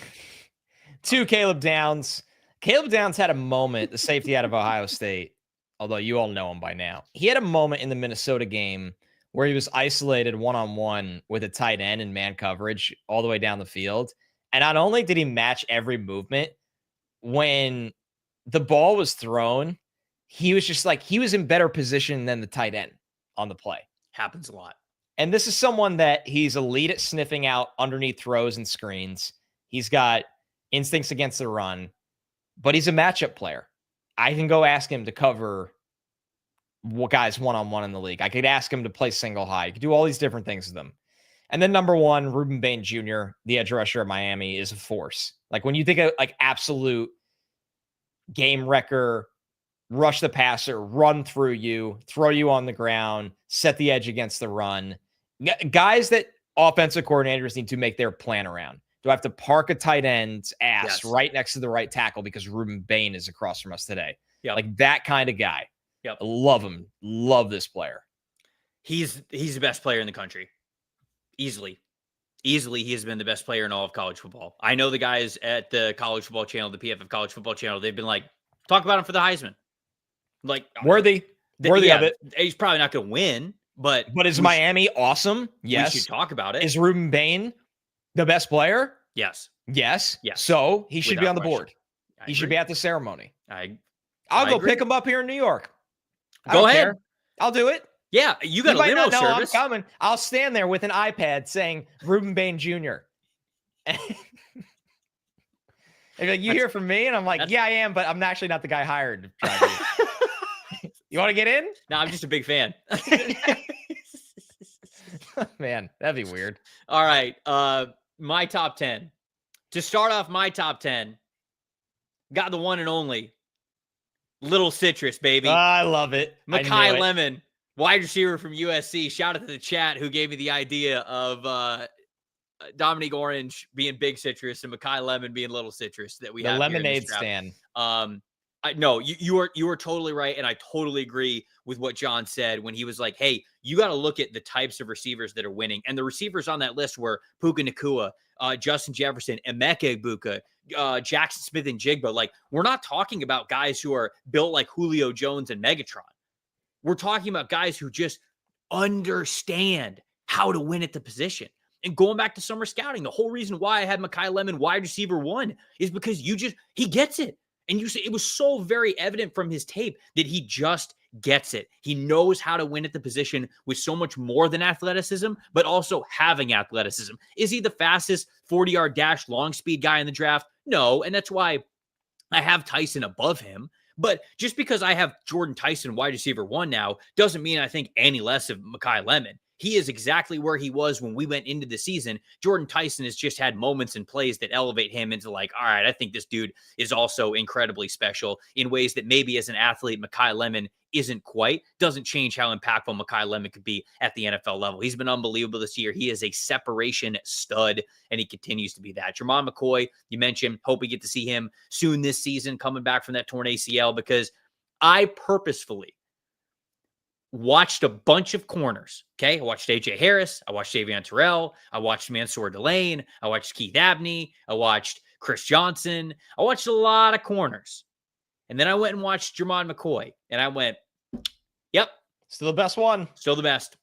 2, Caleb Downs. Caleb Downs had a moment, the safety out of Ohio State, although you all know him by now. He had a moment in the Minnesota game where he was isolated one-on-one with a tight end in man coverage all the way down the field. And not only did he match every movement, when the ball was thrown, he was just like, he was in better position than the tight end on the play. Happens a lot. And this is someone that he's elite at sniffing out underneath throws and screens. He's got instincts against the run, but he's a matchup player. I can go ask him to cover guys one-on-one in the league. I could ask him to play single high. You could do all these different things with them. And then number one, Ruben Bain Jr., the edge rusher of Miami, is a force. Like when you think of like absolute game wrecker, rush the passer, run through you, throw you on the ground, set the edge against the run. Guys that offensive coordinators need to make their plan around. Do I have to park a tight end's ass right next to the right tackle because Ruben Bain is across from us today? Yep. Like that kind of guy. Yep. I love him. Love this player. He's the best player in the country. Easily, he has been the best player in all of college football. I know the guys at the college football channel, the PFF college football channel, they've been like, talk about him for the Heisman. Like worthy of it. He's probably not going to win, but is Miami awesome? Yes. We should talk about it. Is Ruben Bain the best player? Yes. So he should be on the board. He should be at the ceremony. I'll go pick him up here in New York. Go ahead. I'll do it. Yeah, you got a limo service. I'm coming. I'll stand there with an iPad saying Ruben Bain Jr. And they're like, you hear from me? And I'm like, yeah, I am, but I'm actually not the guy hired to try to. You want to get in? No, I'm just a big fan. Man, that'd be weird. All right. My top 10. To start off my top 10, got the one and only Little Citrus, baby. I love it. Makai Lemon, wide receiver from USC. Shout out to the chat who gave me the idea of Dominique Orange being Big Citrus and Makai Lemon being Little Citrus that we have. The lemonade stand. No, you are totally right, and I totally agree with what John said when he was like, "Hey, you got to look at the types of receivers that are winning." And the receivers on that list were Puka Nacua, Justin Jefferson, Emeka Egbuka, Jackson Smith, and Jigba. Like, we're not talking about guys who are built like Julio Jones and Megatron. We're talking about guys who just understand how to win at the position. And going back to summer scouting, the whole reason why I had Makai Lemon wide receiver 1 is because he gets it. And it was so very evident from his tape that he just gets it. He knows how to win at the position with so much more than athleticism, but also having athleticism. Is he the fastest 40-yard dash long speed guy in the draft? No. And that's why I have Tyson above him. But just because I have Jordan Tyson wide receiver 1 now doesn't mean I think any less of Makai Lemon. He is exactly where he was when we went into the season. Jordan Tyson has just had moments and plays that elevate him into like, all right, I think this dude is also incredibly special in ways that maybe as an athlete, Makai Lemon isn't quite. Doesn't change how impactful Makai Lemon could be at the NFL level. He's been unbelievable this year. He is a separation stud, and he continues to be that. Jermon McCoy, you mentioned, hope we get to see him soon this season, coming back from that torn ACL, because I purposefully watched a bunch of corners. Okay. I watched AJ Harris. I watched Davion Terrell. I watched Mansour Delane. I watched Keith Abney. I watched Chris Johnson. I watched a lot of corners. And then I went and watched Jermon McCoy. And I went, yep. Still the best one. Still the best.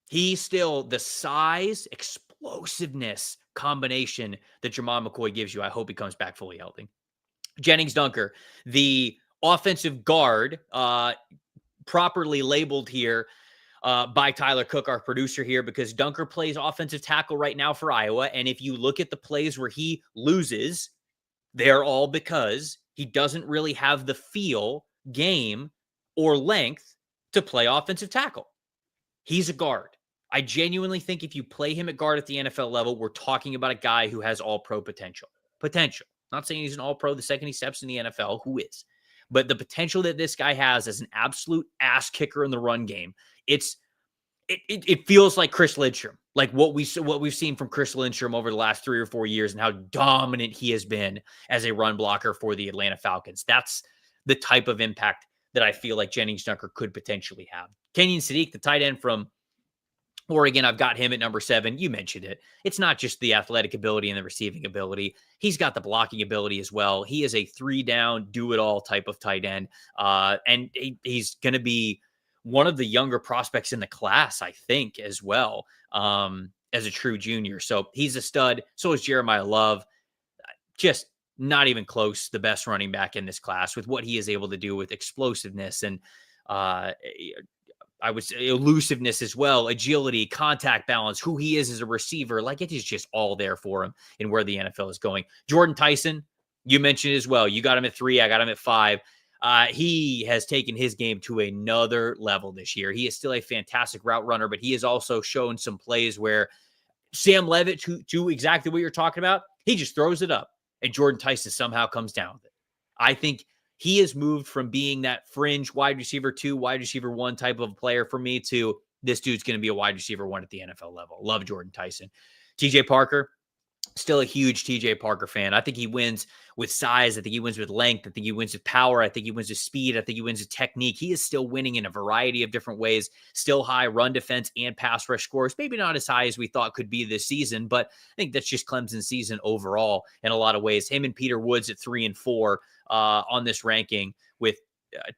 He's still the size, explosiveness combination that Jermon McCoy gives you. I hope he comes back fully healthy. Jennings Dunker, the offensive guard, properly labeled here by Tyler Cook, our producer here, because Dunker plays offensive tackle right now for Iowa. And if you look at the plays where he loses, they're all because he doesn't really have the feel, game, or length to play offensive tackle. He's a guard. I genuinely think if you play him at guard at the NFL level, we're talking about a guy who has all-pro potential. Not saying he's an all-pro the second he steps in the NFL. Who is? But the potential that this guy has as an absolute ass kicker in the run game, it feels like Chris Lindstrom, like what we've seen from Chris Lindstrom over the last 3 or 4 years and how dominant he has been as a run blocker for the Atlanta Falcons. That's the type of impact that I feel like Jennings Dunker could potentially have. Kenyon Sadiq, the tight end from Oregon, I've got him at number 7. You mentioned it. It's not just the athletic ability and the receiving ability. He's got the blocking ability as well. He is a 3-down, do-it-all type of tight end. And he's going to be one of the younger prospects in the class, I think, as well, as a true junior. So he's a stud. So is Jeremiah Love. Just not even close, the best running back in this class with what he is able to do with explosiveness and I would say elusiveness as well, agility, contact balance, who he is as a receiver. Like, it is just all there for him and where the NFL is going. Jordan Tyson, you mentioned as well. You got him at 3. I got him at 5. He has taken his game to another level this year. He is still a fantastic route runner, but he has also shown some plays where Sam Levitt, to exactly what you're talking about, he just throws it up and Jordan Tyson somehow comes down with it. I think he has moved from being that fringe wide receiver 2, wide receiver 1 type of player for me to this dude's going to be a wide receiver 1 at the NFL level. Love Jordan Tyson. TJ Parker, still a huge TJ Parker fan. I think he wins with size. I think he wins with length. I think he wins with power. I think he wins with speed. I think he wins with technique. He is still winning in a variety of different ways, still high run defense and pass rush scores. Maybe not as high as we thought could be this season, but I think that's just Clemson's season overall in a lot of ways. Him and Peter Woods at 3 and 4 on this ranking, with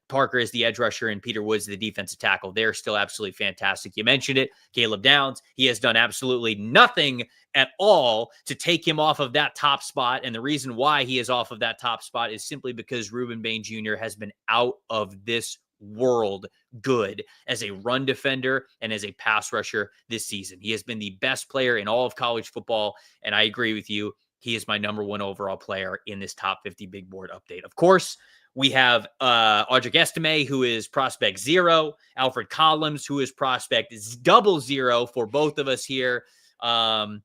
Parker as the edge rusher and Peter Woods the defensive tackle. They're still absolutely fantastic. You mentioned it, Caleb Downs. He has done absolutely nothing at all to take him off of that top spot. And the reason why he is off of that top spot is simply because Reuben Bain Jr. has been out of this world good as a run defender and as a pass rusher this season. He has been the best player in all of college football. And I agree with you. He is my number 1 overall player in this top 50 big board update. Of course, we have Audric Estime, who is prospect 0, Alfred Collins, who is prospect 00 for both of us here. And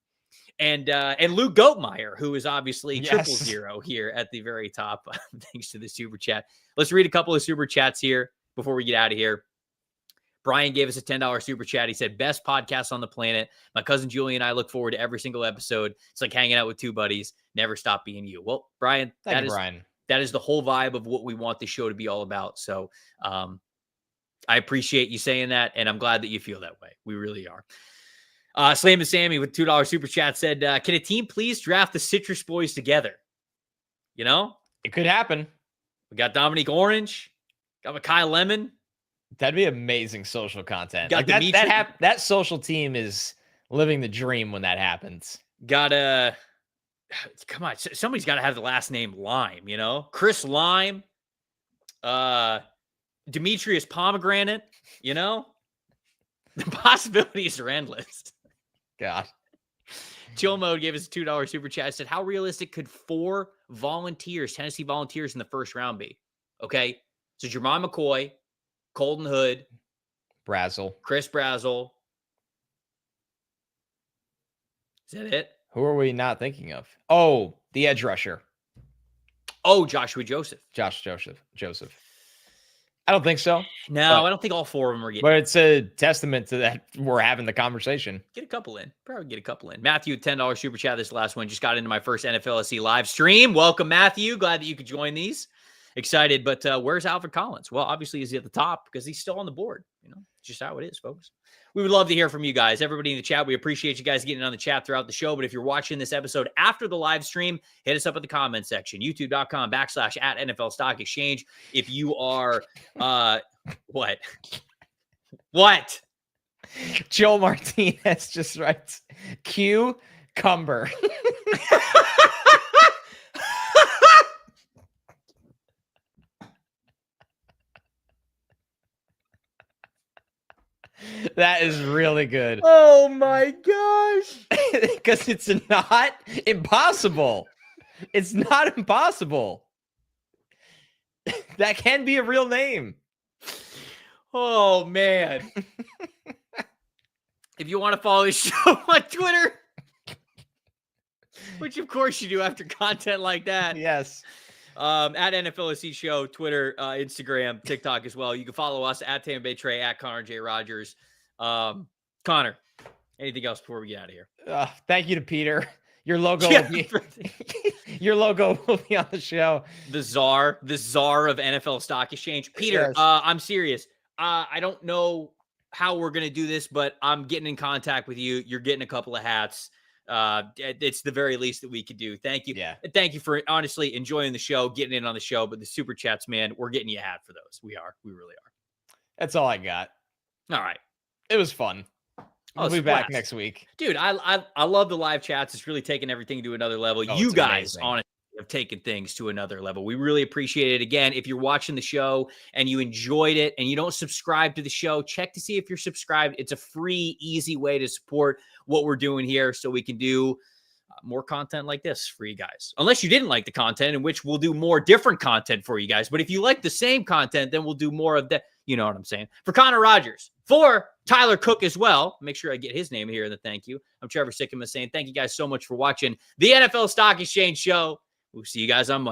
Luke Goatmeyer, who is obviously 000 here at the very top, thanks to the super chat. Let's read a couple of super chats here before we get out of here. Brian gave us a $10 super chat. He said, best podcast on the planet. My cousin Julie and I look forward to every single episode. It's like hanging out with 2 buddies. Never stop being you. Well, Brian, that is the whole vibe of what we want the show to be all about. So I appreciate you saying that, and I'm glad that you feel that way. We really are. Slam and Sammy with $2 super chat said, can a team please draft the Citrus Boys together? You know? It could happen. We got Dominique Orange. Got Mekhi Lemon. That'd be amazing social content. Like that social team is living the dream when that happens. Come on, somebody's got to have the last name Lime, you know? Chris Lime, Demetrius Pomegranate, you know? The possibilities are endless. God. Chill Mode gave us a $2 super chat. Said, how realistic could 4 Tennessee Volunteers in the first round be? Okay, so Jermon McCoy, Colton Hood, Chris Brazzle. Is that it? Who are we not thinking of? Oh, the edge rusher. Oh, Joshua Joseph. Joseph. I don't think so. No, I don't think all 4 of them are getting. But it's a testament to that we're having the conversation. Get a couple in. Probably get a couple in. Matthew, $10 super chat. This last one just got into my first NFLSC live stream. Welcome, Matthew. Glad that you could join these. Excited, but where's Alfred Collins? Well, obviously he's at the top because he's still on the board. You know, it's just how it is, folks. We would love to hear from you guys. Everybody in the chat, we appreciate you guys getting on the chat throughout the show. But if you're watching this episode after the live stream, hit us up in the comment section, youtube.com/@NFL Stock Exchange. If you are, what? Joel Martinez just writes, cucumber. That is really good. Oh my gosh. Because it's not impossible. It's not impossible. That can be a real name. Oh, man. If you want to follow the show on Twitter, which of course you do after content like that. Yes. At NFLSC Show, Twitter, Instagram, TikTok as well. You can follow us at Tampa Bay Trey, at Connor J. Rogers. Connor, anything else before we get out of here? Thank you to Peter. Your logo will be your logo will be on the show. The czar of NFL Stock Exchange. Peter, yes. I'm serious. I don't know how we're gonna do this, but I'm getting in contact with you. You're getting a couple of hats. It's the very least that we could do. Thank you. Yeah. Thank you for honestly enjoying the show, getting in on the show. But the super chats, man, we're getting you a hat for those. We really are. That's all I got. All right. It was fun. We'll be back next week. Dude, I love the live chats. It's really taking everything to another level. Oh, You guys, honestly, have taken things to another level. We really appreciate it. Again, if you're watching the show and you enjoyed it and you don't subscribe to the show, check to see if you're subscribed. It's a free, easy way to support what we're doing here so we can do more content like this for you guys. Unless you didn't like the content, in which we'll do more different content for you guys. But if you like the same content, then we'll do more of that. You know what I'm saying? For Connor Rogers, for Tyler Cook as well. Make sure I get his name here in the thank you. I'm Trevor Sikkema saying thank you guys so much for watching the NFL Stock Exchange Show. We'll see you guys on Monday.